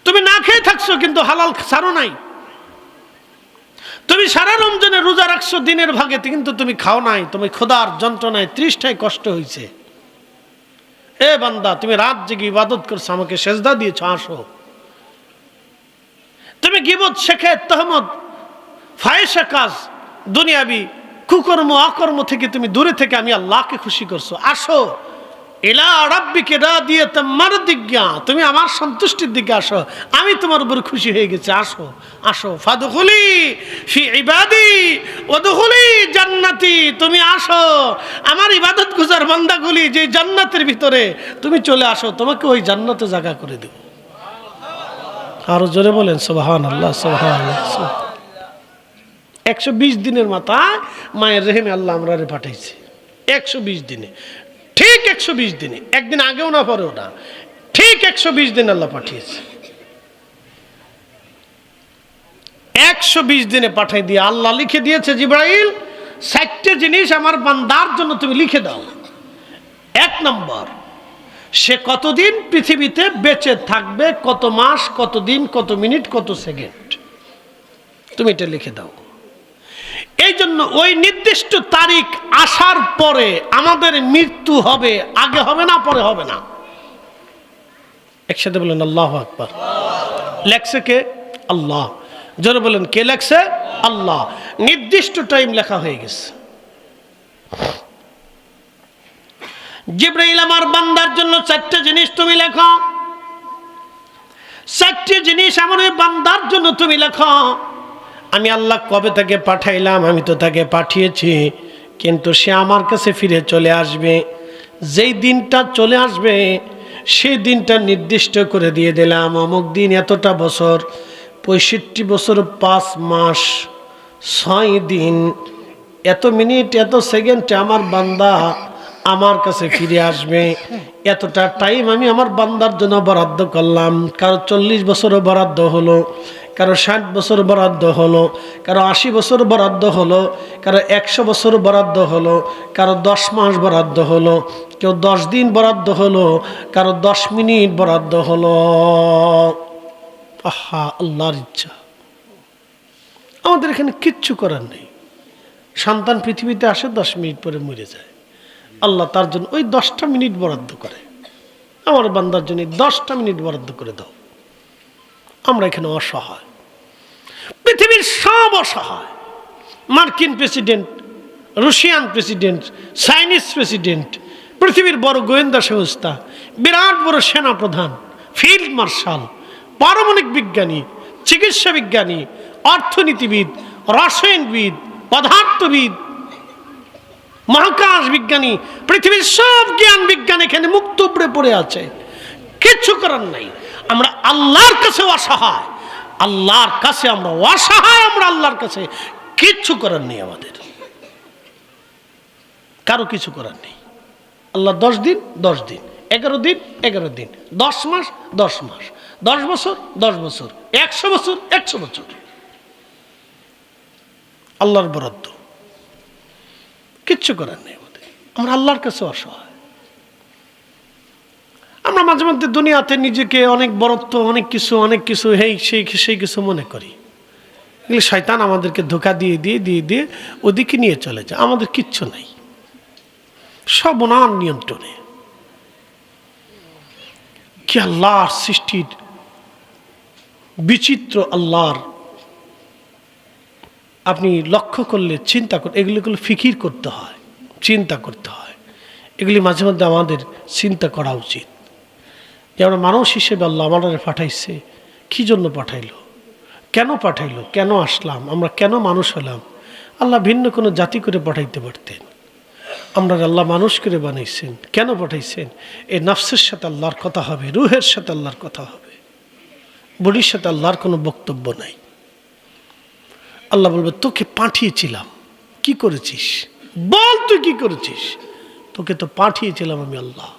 তুমি না খেয়ে থাকছো কিন্তু হালাল ছাড়ো নাই, তুমি সারা রমজানে রোজা রাখছো দিনের ভাগে, কিন্তু তুমি খাও নাই, তুমি খোদার যন্ত্রণায় তৃষ্ণায় কষ্ট হয়েছে। এ বান্দা, তুমি রাত জেগে ইবাদত করছো, আমাকে সেজদা দিয়েছো, আসো। তুমি গীবত, শেখায়েত, তহমত, ফাহিশা কাজ, দুনিয়াবি কুকর্ম অকর্ম থেকে তুমি দূরে থেকে আমি আল্লাহকে খুশি করছো, আসো। ইলা রাব্বিকা রাদিয়াতাম মারদিয়া, তুমি আমার সন্তুষ্টির দিকে আসো, আমি তোমার উপর খুশি হয়ে গেছি, আসো আসো। ফাদখুলি ফি ইবাদি ওয়াদখুলি জান্নাতি, তুমি আসো আমার ইবাদত গুজার বান্দাগুলি যে জান্নাতের ভিতরে, তুমি চলে আসো, তোমাকে ওই জান্নাতে জায়গা করে দেব। আরো জোরে বলেন সুবহানাল্লাহ, সুবহানাল্লাহ। 120 দিনের মাথায় মায়ের রেহেমে আল্লাহ আমরা পাঠাইছে। 120 দিনে, ঠিক 120 দিনে, একদিন আগেও না পরেও না, ঠিক 120 দিন আল্লাহ পাঠিয়েছে। 120 দিনে পাঠাই দিয়ে আল্লাহ লিখে দিয়েছে, জিবরাইল 4টে জিনিস আমার বান্দার জন্য তুমি লিখে দাও। 1 নম্বর, সে কতদিন পৃথিবীতে বেঁচে থাকবে, কত মাস, কত দিন, কত মিনিট, কত সেকেন্ড, তুমি এটা লিখে দাও। এই জন্য ওই নির্দিষ্ট তারিখ আসার পরে আমাদের মৃত্যু হবে, আগে হবে না, পরে হবে না। একসাথে বলেন আল্লাহু আকবার। লেখছে কে? আল্লাহ। জোরে বলেন, কে লেখছে? আল্লাহ। নির্দিষ্ট টাইম লেখা হয়ে গেছে। জিবরাইল, আমার বান্দার জন্য 4টে জিনিস তুমি লেখো, 4টে জিনিস আমার ওই বান্দার জন্য তুমি লেখো। আমি আল্লাহ কবে তাকে পাঠাইলাম? আমি তো তাকে পাঠিয়েছি, কিন্তু সে আমার কাছে ফিরে চলে আসবে। যেই দিনটা চলে আসবে সেই দিনটা নির্দিষ্ট করে দিয়ে দিলাম, অমুক দিন এতটা বছর, 65 বছর 5 মাস 6 দিন, এত মিনিট, এত সেকেন্ডে আমার বান্দা আমার কাছে ফিরে আসবে। এতটা টাইম আমি আমার বান্দার জন্য বরাদ্দ করলাম। কারো 40 বছরও বরাদ্দ হলো, কারো 60 বছর বরাদ্দ হলো, কারো 80 বছর বরাদ্দ হলো, কারো 100 বছর বরাদ্দ হলো, কারো 10 মাস বরাদ্দ হলো, কেউ 10 দিন বরাদ্দ হলো, কারো 10 মিনিট বরাদ্দ হলো। আহা, আল্লাহর ইচ্ছা। আমাদের এখানে কিচ্ছু করার নেই। সন্তান পৃথিবীতে আসে, 10 মিনিট পরে মরে যায়, আল্লাহ তার জন্য ওই 10টা মিনিট বরাদ্দ করে। আমার বান্দার জন্য 10টা মিনিট বরাদ্দ করে দাও। আমরা এখানে অসহায়, পৃথিবীর সব অসহায়। মার্কিন president, Russian president, Chinese president, পৃথিবীর বড় গোয়েন্দা সংস্থা, বিরাট বড় সেনাপ্রধান, ফিল্ড মার্শাল, পারমাণবিক বিজ্ঞানী, চিকিৎসা বিজ্ঞানী, অর্থনীতিবিদ, রসায়নবিদ, পদার্থবিদ, মহাকাশ বিজ্ঞানী, পৃথিবীর সব জ্ঞান বিজ্ঞান এখানে মুক্ত উপরে পড়ে আছে, কিচ্ছু করার নাই। আমরা আল্লাহর কাছে অসহায়, আল্লাহর কাছে আমরা অসহায়, আমরা আল্লাহর কাছে কিচ্ছু করার নেই। আমাদের কারো কিছু করার নেই। আল্লাহ 10 দিন 10 দিন, 11 দিন 11 দিন, 10 মাস 10 মাস, 10 বছর 10 বছর, 100 বছর 100 বছর, আল্লাহর বরাদ্দ, কিচ্ছু করার নেই আমাদের। আমরা আল্লাহর কাছে অসহায়। আমরা মাঝে মধ্যে দুনিয়াতে নিজেকে অনেক বড়ত্ব, অনেক কিছু সেই কিছু মনে করি। এগুলো শয়তান আমাদেরকে ধোঁকা দিয়ে দিয়ে দিয়ে দিয়ে ওদিকে নিয়ে চলে যায়। আমাদের কিচ্ছু নাই, সব ওনার নিয়ন্ত্রণে। কি আল্লাহর সৃষ্টির বিচিত্র! আল্লাহর আপনি লক্ষ্য করলে, চিন্তা করলে, এগুলো ফিকির করতে হয়, চিন্তা করতে হয়। এগুলি মাঝে মধ্যে আমাদের চিন্তা করা উচিত যে আমরা মানুষ হিসেবে আল্লাহ আমাদের পাঠাইছে, কি জন্য পাঠাইলো, কেন পাঠাইলো, কেন আসলাম, আমরা কেন মানুষ হলাম। আল্লাহ ভিন্ন কোনো জাতি করে পাঠাইতে পারতেন, আমরা আল্লাহ মানুষ করে বানাইছেন। কেন পাঠাইছেন? এই নফসের সাথে আল্লাহর কথা হবে, রুহের সাথে আল্লাহর কথা হবে, বডির সাথে আল্লাহর কোনো বক্তব্য নাই। আল্লাহ বলবে, তোকে পাঠিয়েছিলাম, কি করেছিস বল, তুই কি করেছিস? তোকে তো পাঠিয়েছিলাম আমি আল্লাহ,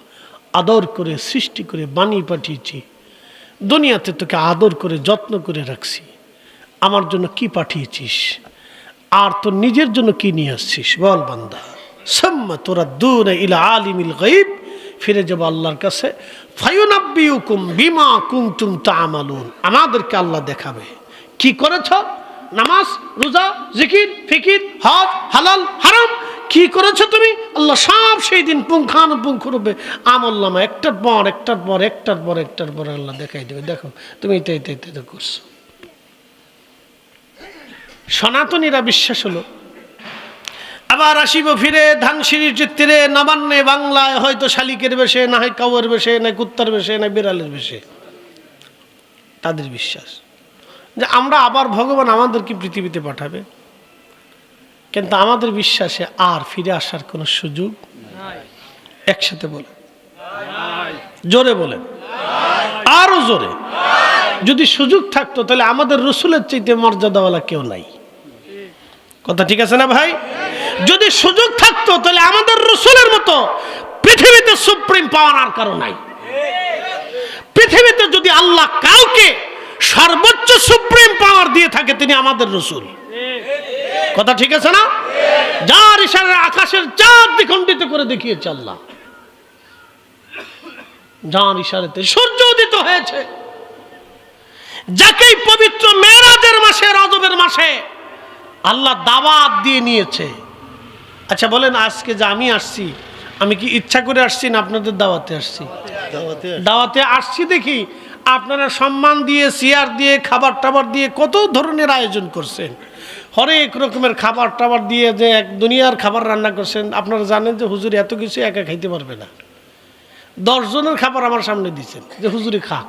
আদর করে সৃষ্টি করে বানিয়ে পাঠিয়েছি, দুনিয়াতে তোকে আদর করে যত্ন করে রাখছি। আমার জন্য কি পাঠিয়েছিস? আর তোর নিজের জন্য কি নিয়ে আসছিস বল বান্দা? সাম্মা তুরাদ্দুনা ইলা আলিমিল গায়ব, ফিরে যাব আল্লাহর কাছে। ফায়ুনাব্বিউকুম বিমা কুনতুম তা'মালুন, আমাদেরকে আল্লাহ দেখাবে কি করেছ, নামাজ, রোজা, জিকির, ফিকির, হজ, হালাল, হারাম কি করেছো তুমি, আল্লাহ সব সেই দিন পুঙ্খানুপুঙ্খরূপে আমলনামা একটার পর আল্লাহ দেখাই দেবে, দেখো তুমি এটা করছো। সনাতনীরা বিশ্বাস হলো। আবার আসিব ফিরে ধানসিঁড়ির চিত্রে নবান্নে বাংলায়, হয়তো শালিকের বেশে, না হয় কাউয়ের বেশে, না কুত্তার বেশে, না বিড়ালের বেশে। তাদের বিশ্বাস যে আমরা আবার ভগবান আমাদেরকে পৃথিবীতে পাঠাবে, কিন্তু আমাদের বিশ্বাসে আর ফিরে আসার কোনো সুযোগ একসাথে বলে, জোরে বলেন, আরো জোরে। যদি সুযোগ থাকতো তাহলে আমাদের রসুলের চাইতে মর্যাদাওয়ালা কেউ নাই। কথা ঠিক আছে না ভাই? যদি সুযোগ থাকতো তাহলে আমাদের রসুলের মতো পৃথিবীতে সুপ্রিম পাওয়ার আর কারো নাই। পৃথিবীতে যদি আল্লাহ কাউকে সর্বোচ্চ সুপ্রিম পাওয়ার দিয়ে থাকে তিনি আমাদের রসুল। কথা ঠিক আছে না? যার ইশারায় আকাশের চাঁদ দ্বিখণ্ডিত করে দেখিয়েছে আল্লাহ, যার ইশারাতে সূর্য উদিত হয়েছে, যাকেই পবিত্র মেরাজের মাসে, রজবের মাসে আল্লাহ দাওয়াত দিয়ে নিয়েছে। আচ্ছা বলেন, আজকে যে আমি আসছি, আমি কি ইচ্ছা করে আসছি না আপনাদের দাওয়াতে আসছি? দাওয়াতে আসছি দেখি আপনারা সম্মান দিয়ে, চেয়ার দিয়ে, খাবার টাবার দিয়ে কত ধরনের আয়োজন করছেন, হরেক রকমের খাবার টাবার দিয়ে যে এক দুনিয়ার খাবার রান্না করছেন। আপনারা জানেন যে হুজুর এত কিছু একা খাইতে পারবে না, 10 জনের খাবার আমার সামনে দিচ্ছেন যে হুজুরি খাক।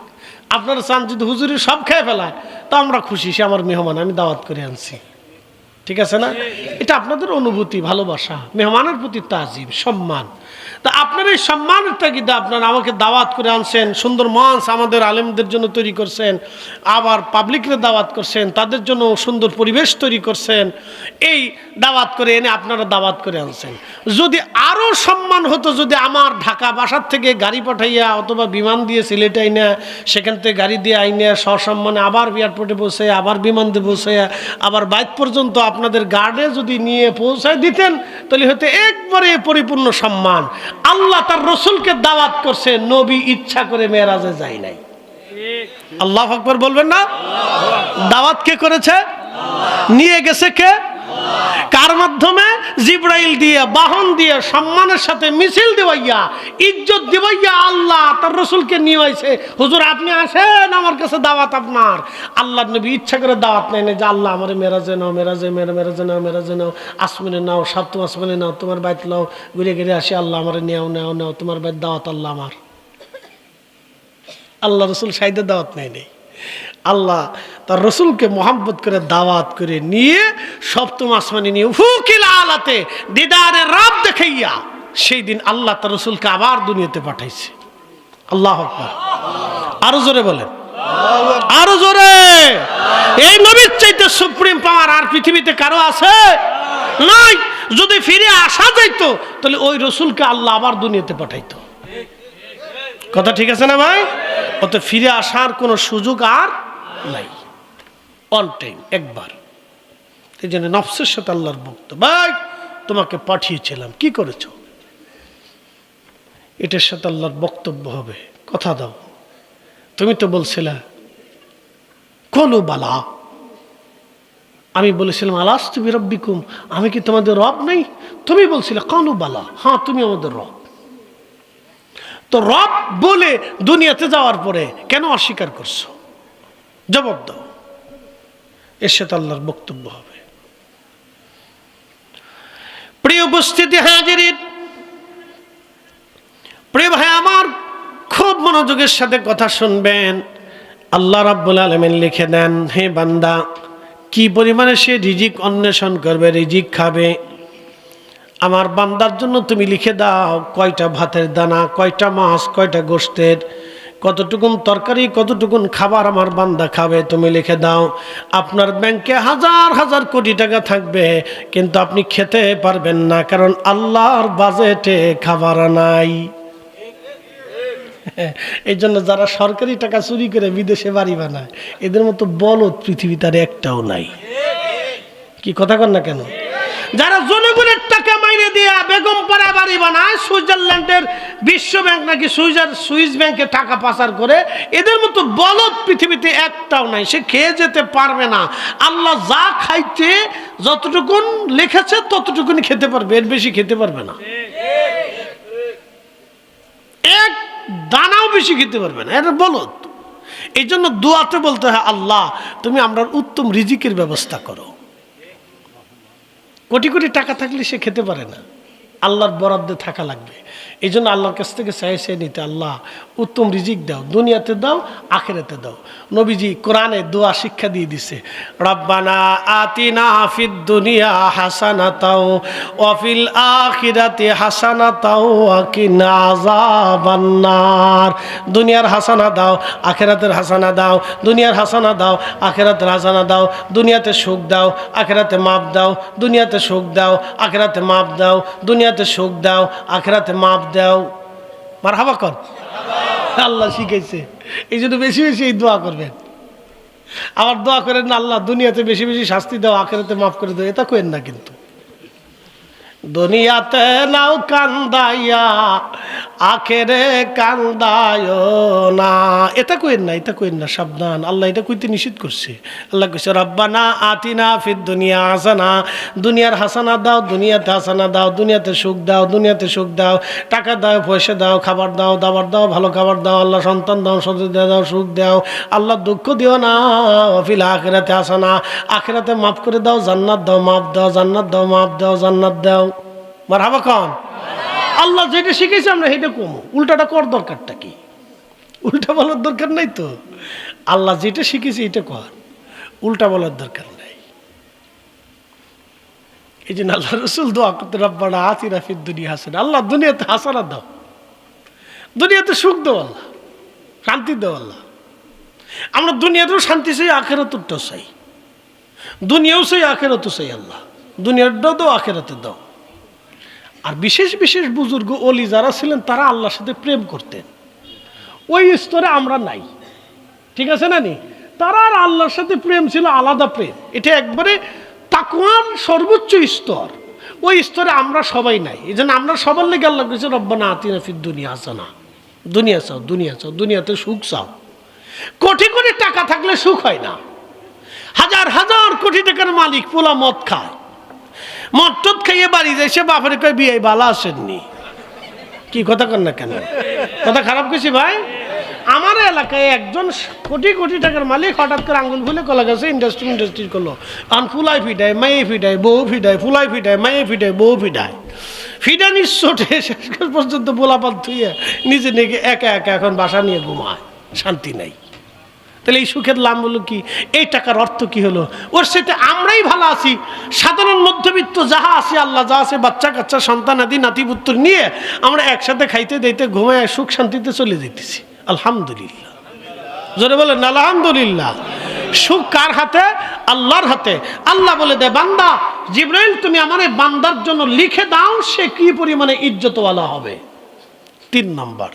আপনারা চান যদি হুজুরি সব খেয়ে ফেলায় তো আমরা খুশি, সে আমার মেহমান, আমি দাওয়াত করে আনছি। ঠিক আছে না? এটা আপনাদের অনুভূতি, ভালোবাসা, মেহমানের প্রতি তাজিম, সম্মান। তা আপনার এই সম্মানের তাগিদে আপনারা আমাকে দাওয়াত করে আনছেন, সুন্দর মঞ্চ আমাদের আলেমদের জন্য তৈরি করছেন, আবার পাবলিকরে দাওয়াত করছেন, তাদের জন্য সুন্দর পরিবেশ তৈরি করছেন। এই দাওয়াত করে এনে আপনারা দাওয়াত করে আনছেন। যদি আরও সম্মান হতো, যদি আমার ঢাকা বাসার থেকে গাড়ি পাঠাইয়া অথবা বিমান দিয়ে সিলেটে আইনা, সেখান থেকে গাড়ি দিয়ে আইনা সসম্মানে আবার এয়ারপোর্টে বসে, আবার বিমান দিয়ে বসে, আবার বাইক পর্যন্ত আপনাদের গার্ডে যদি নিয়ে পৌঁছায় দিতেন, তাহলে হয়তো একবারে পরিপূর্ণ সম্মান। আল্লাহ তার রসুলকে দাওয়াত করছে, নবী ইচ্ছা করে মেরাজে যায় নাই। আল্লাহু আকবার বলবেন না? দাওয়াত কে করেছে? নিয়ে গেছে কে? কার মাধ্যমে? জিবরাইল দিয়ে, বাহন দিয়ে, সম্মানের সাথে মিছিল দেওয়াইয়া, ইজ্জত দেওয়াইয়া আল্লাহ তার রসুলকে নিয়ে আইছে। হুজুর আপনি আসেন, আমার কাছে দাওয়াত আপনার। আল্লাহ নবী ইচ্ছা করে দাওয়াত নেয় না যে আল্লাহ আমার মেরাজে নাও, মেরাজে নাও, আসমানে নাও, সপ্তম আসমানে নাও, তোমার বাইত নাও, ঘুরে ঘুরে আসি, আল্লাহ আমার নেও, তোমার বাইত দাওয়াত আল্লাহ আমার। আল্লাহ রসুল সাইদে দাওয়াত নেই। আল্লাহ তার রসুলকে মোহাম্মত করে দাওয়াত করে নিয়ে সপ্তম আসমানে নিয়ে ফুকিল আলাতে দিদারে রব দেখাইয়া সেই দিন আল্লাহ তার রসুলকে আবার দুনিয়াতে পাঠাইছে। আল্লাহু আকবার। আরো জোরে বলেন, আরো জোরে। এই নবীর চাইতে সুপ্রিম পাওয়ার আর পৃথিবীতে কারো আছে? নাই। যদি ফিরে আসা যাইতো তাহলে ওই রসুলকে আল্লাহ আবার দুনিয়াতে পাঠাইতো। কথা ঠিক আছে না ভাই? অত ফিরে আসার কোনো সুযোগ আর নাই, অন টাইম একবার। এই জন্য নফসের সাথে আল্লাহর ভক্ত, ভাই তোমাকে পাঠিয়েছিলাম, কি করেছো? এটার সাথে আল্লাহর বক্তব্য হবে, কথা দাও। তুমি তো বলছিলে কলু বালা, আমি বলেছিলাম আলাস্তু বিরাব্বিকুম, আমি কি তোমাদের রব নেই? তুমি বলছিলে কলু বালা, হ্যাঁ তুমি আমাদের রব। তো রব বলে দুনিয়াতে যাওয়ার পরে কেন অস্বীকার করছো? জবাব দাও। এর সাথে আল্লাহর বক্তব্য হবে। প্রিয় উপস্থিতি হাজিরিন, প্রিয় ভাই আমার, খুব মনোযোগের সাথে কথা শুনবেন। আল্লাহ রাব্বুল আলামিন লিখে দেন, হে বান্দা, কি পরিমাণে সে রিজিক অন্বেষণ করবে, রিজিক খাবে। আমার বান্দার জন্য তুমি লিখে দাও কয়টা ভাতের দানা, কয়টা মাছ, কয়টা গোশতের, কতটুকুন তরকারি, কতটুকুন খাবার আমার বান্দা খাবে, তুমি লিখে দাও। আপনার ব্যাংকে হাজার হাজার কোটি টাকা থাকবে, কিন্তু আপনি খেতে পারবেন না, কারণ আল্লাহর বাজেটে খাবার নাই। এই জন্য যারা সরকারি টাকা চুরি করে বিদেশে বাড়ি বানায়, এদের মতো বলদ পৃথিবীতে আর একটাও নাই। কি কথা কন না কেন? যারা জনগণের টাকা মাইনে দিয়া বেগম পাড়া বা বাড়ি বানায়, সুইজারল্যান্ডের বিশ্ব ব্যাংক নাকি সুইস ব্যাংকে টাকা পাচার করে। এদের মতো বলদ পৃথিবীতে একটাও নাই, সে খেয়ে যেতে পারবে না। আল্লাহ যা খাইতে যতটুকুন লিখেছে ততটুকুনি খেতে পারবে, এর বেশি খেতে পারবে না। এক দানাও বেশি খেতে পারবে না, এটা বলদ। এই জন্য দোয়াতে বলতে হয়, আল্লাহ তুমি আমরা উত্তম রিজিকের ব্যবস্থা করো। কোটি কোটি টাকা থাকলে সে খেতে পারে না, আল্লাহর বরাদ্দে থাকা লাগবে। এই জন্য আল্লাহর কাছ থেকে চাইছে নিতে, আল্লাহ উত্তম রিজিক দাও, দুনিয়াতে দাও, আখিরাতে দাও। নবীজি কোরআনে দোয়া শিক্ষা দিয়ে দিছে, রব্বানা আতিনা ফিদ দুনিয়া হাসানাতাও ওয়া ফিল আখিরাতি হাসানাতাও ওয়া কিনা আযাবান্নার। দুনিয়ার হাসানা দাও, আখিরাতের হাসানা দাও, দুনিয়ার হাসানা দাও, আখিরাতের হাসানা দাও। দুনিয়াতে সুখ দাও, আখিরাতে মাপ দাও, দুনিয়াতে সুখ দাও, আখিরাতে মাপ দাও, দুনিয়াতে সুখ দাও, আখিরাতে মাপ দাও। মারহাবা কর। আল্লাহ শিখাইছে, এই জন্য বেশি বেশি এই দোয়া করবেন। আবার দোয়া করেন না আল্লাহ দুনিয়াতে বেশি বেশি শাস্তি দাও, আখিরাতে মাফ করে দাও, এটা করেন না। কিন্তু দুনিয়াতে নাও কান্দাইয়া, আখেরে কান্দায় না, এটা কইেন না, এটা কইেন না, সাবধান। আল্লাহ এটা কইতে নিষেধ করছে। আল্লাহ কইছে রব্বানা আতিনা ফিদ দুনিয়া হাসানা, দুনিয়ার হাসানা দাও, দুনিয়াতে হাসানা দাও, দুনিয়াতে সুখ দাও, দুনিয়াতে সুখ দাও, টাকা দাও, পয়সা দাও, খাবার দাও, দাবার দাও, ভালো খাবার দাও, আল্লাহ সন্তান দাও, সন্তান দাও, সুখ দাও, আল্লাহ দুঃখ দিও না। ফিল আখিরাতে হাসানা, আখিরাতে মাফ করে দাও, জান্নাত দাও, মাফ দাও, জান্নাত দাও, মাফ দাও, জান্নাত দাও। মারহাবা কন। আল্লাহ যেটা শিখেছে আমরা সেটা কমো, উল্টাটা কর দরকারটা কি? উল্টা বলার দরকার নাই তো। আল্লাহ যেটা শিখেছে এটা কর, উল্টা বলার দরকার নাই। এই জন্য আল্লাহ রসুল দোয়া করতে, রব্বানা আতিনা ফিদ দুনিয়া হাসানা, আল্লাহ দুনিয়াতে হাসানা দাও, দুনিয়াতে সুখ দাও, আল্লাহ শান্তি দাও। আল্লাহ আমরা দুনিয়াতেও শান্তি চাই, আখিরাতেও চাই, দুনিয়াও চাই, আখিরাতেও চাই। আল্লাহ দুনিয়াটাও দাও, আখিরাতে দাও। আর বিশেষ বিশেষ বুজুর্গ ওলি যারা ছিলেন তারা আল্লাহর সাথে প্রেম করতেন, ওই স্তরে আমরা নাই, ঠিক আছে না নি? তারা আর আল্লাহর সাথে প্রেম ছিল আলাদা প্রেম, এটা একবারে তাকওয়ার সর্বোচ্চ স্তর, ওই স্তরে আমরা সবাই নাই। এই জন্য আমরা সবার লেগে আল্লাহ কইছে রব্বানা আতিনা ফিদ দুনিয়া হাসানা, দুনিয়া চাও, দুনিয়া চাও, দুনিয়াতে সুখ চাও। কোটি কোটি টাকা থাকলে সুখ হয় না। হাজার হাজার কোটি টাকার মালিক পোলা মদ খায়, মদ টদ খাইয়ে বাড়ি যায়, সে বাপের কয় বিয়ে বালা আসেননি। কি কথা কন না কেন? কথা খারাপ কিছু ভাই? আমার এলাকায় একজন কোটি কোটি টাকার মালিক হঠাৎ করে আঙ্গুল ফুলে কলা গাছে ইন্ডাস্ট্রি করলো। কারণ ফুলাই ফিটায়, মাইয়ে ফিটায়, বউ ফিটায়, ফুলাই ফিটায়, মাইয়ে ফিটায়, বউ ফিটায়, ফিটানি চোটে শেষ পর্যন্ত বোলাপাত ধুইয়ে নিজে নিজে একা একা এখন বাসা নিয়ে ঘুমায়, শান্তি নাই। তাহলে এই সুখের লাভ হলো কি? এই টাকার অর্থ কি হলো? ওর সাথে আমরাই ভালো আছি, সাধারণ মধ্যবিত্ত যাহা আছি, আল্লাহ যা আছে, বাচ্চা কাচ্চা সন্তান আদি নাতিপুত্র নিয়ে আমরা একসাথে খাইতে দিতে ঘুমায় সুখ শান্তিতে চলে যেতেছি। আলহামদুলিল্লাহ, জোরে বলেন আলহামদুলিল্লাহ। সুখ কার হাতে? আল্লাহর হাতে। আল্লাহ বলে দে, বান্দা জিবরাইল তুমি আমার এই বান্দার জন্য লিখে দাও সে কি পরিমাণে ইজ্জতওয়ালা হবে। 3 নম্বর।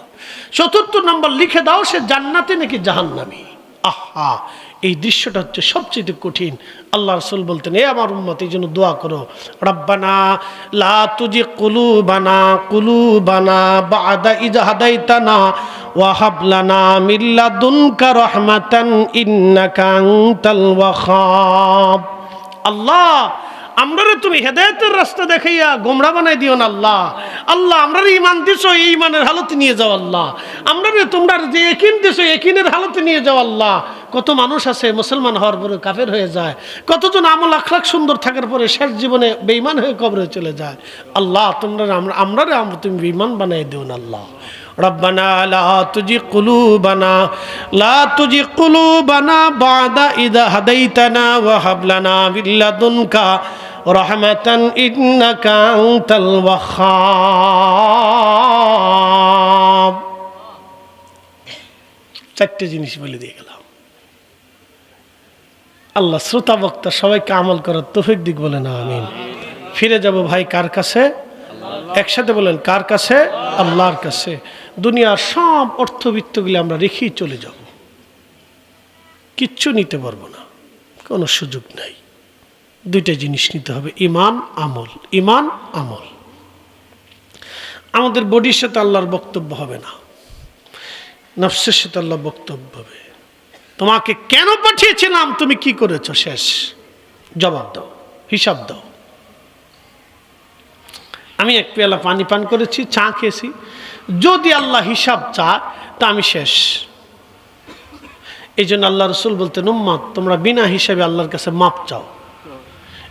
4th নম্বর, লিখে দাও সে জান্নাতে নাকি জাহান্নামী। আহা, এই দৃশ্যটা হচ্ছে সবচেয়ে কঠিন। আল্লাহ রাসূল বলতেন, এ আমার উম্মত, এই জন্য দোয়া করো, রব্বানা লা তুজি কুলুবানা বাদা ইয হাদাইতানা ওয়া হাব লানা মিন লাদুনকা রাহমাতান ইন্নাকা আনতাল ওয়াহ্হাব। আল্লাহ আমরারে তুমি হেদায়েতের রাস্তা দেখাইয়া গোমরা বানাই দিও না। আল্লাহ আল্লাহ আমরারে ঈমান দিছো, এই ঈমানের হালতে নিয়ে যাও। আল্লাহ আমরারে তোমরা যে ইয়াকিন দিছো, ইয়াকিনের হালতে নিয়ে যাও। আল্লাহ কত মানুষ আছে মুসলমান হওয়ার পরে কাফের হয়ে যায়, কতজন আমল আখলাক সুন্দর থাকার পরে শেষ জীবনে বেঈমান হয়ে কবরে চলে যায়। আল্লাহ তোমরা আমরারে তুমি বেঈমান বানাই দিও না। আল্লাহ রব্বানা লা তুজি কুলুবানা বাদা ইযা হাদাইতানা ওয়া হাব লানা মিন লাদুনকা রাহমাতান ইন্নাকা আনতাল ওয়াহ্হাব। 4টে জিনিস বলে দিয়ে গেলাম। আল্লাহ শ্রোতা বক্তা সবাইকে আমল করার তৌফিক দিক, বলেন আমিন। ফিরে যাব ভাই কার কাছে? একসাথে বলেন, কার কাছে? আল্লাহর কাছে। দুনিয়ার সব অর্থবিত্তগুলি আমরা রেখেই চলে যাব, কিচ্ছু নিতে পারবো না, কোনো সুযোগ নাই। 2টা জিনিস নিতে হবে, ঈমান আমল। ঈমান আমল। আমাদের বডির সাথে আল্লাহর বক্তব্য হবে না, নফসের সাথে আল্লাহ বক্তব্য হবে। তোমাকে কেন পাঠিয়েছিলাম, তুমি কি করেছো, শেষ জবাব দাও, হিসাব দাও। আমি এক পেয়ালা পানি পান করেছি, চা খেয়েছি, যদি আল্লাহ হিসাব চায় তা আমি শেষ। এই জন্য আল্লাহ রসুল বলতেন, উম্মত তোমরা বিনা হিসাবে আল্লাহর কাছে মাপ চাও।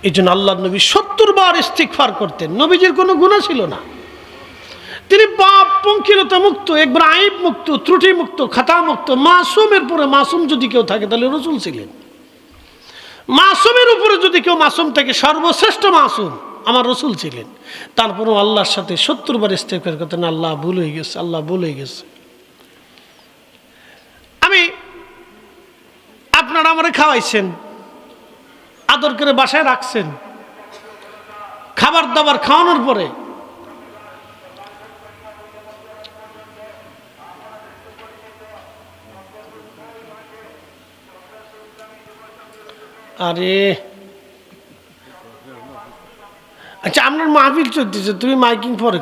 এই জন্য আল্লাহ নবী 70 বার ইস্তিগফার করতেন। নবীজির কোনো গুনাহ ছিল না, তিনি পাপ পঙ্কিলতা মুক্ত, একবার আইব মুক্ত, ত্রুটি মুক্ত, খাতা মুক্ত, মাসুমের পরে মাসুম যদি কেউ থাকে তাহলে রসুল ছিলেন। মাসুমের উপরে যদি কেউ মাসুম থাকে, সর্বশ্রেষ্ঠ মাসুম আমার রসুল ছিলেন। তারপরেও আল্লাহর সাথে 70 বার ইস্তিগফার করতেন, আল্লাহ ভুল হয়ে গেছে, আল্লাহ ভুল হয়ে গেছে। আমি আপনারা আমারে খাওয়াইছেন, আদর করে বাসায় রাখছেন, খাবার দাবার খাওয়ানোর পরে আরে আচ্ছা আপনার মাহফিল চলতেছে, তুমি মাইকিং পরে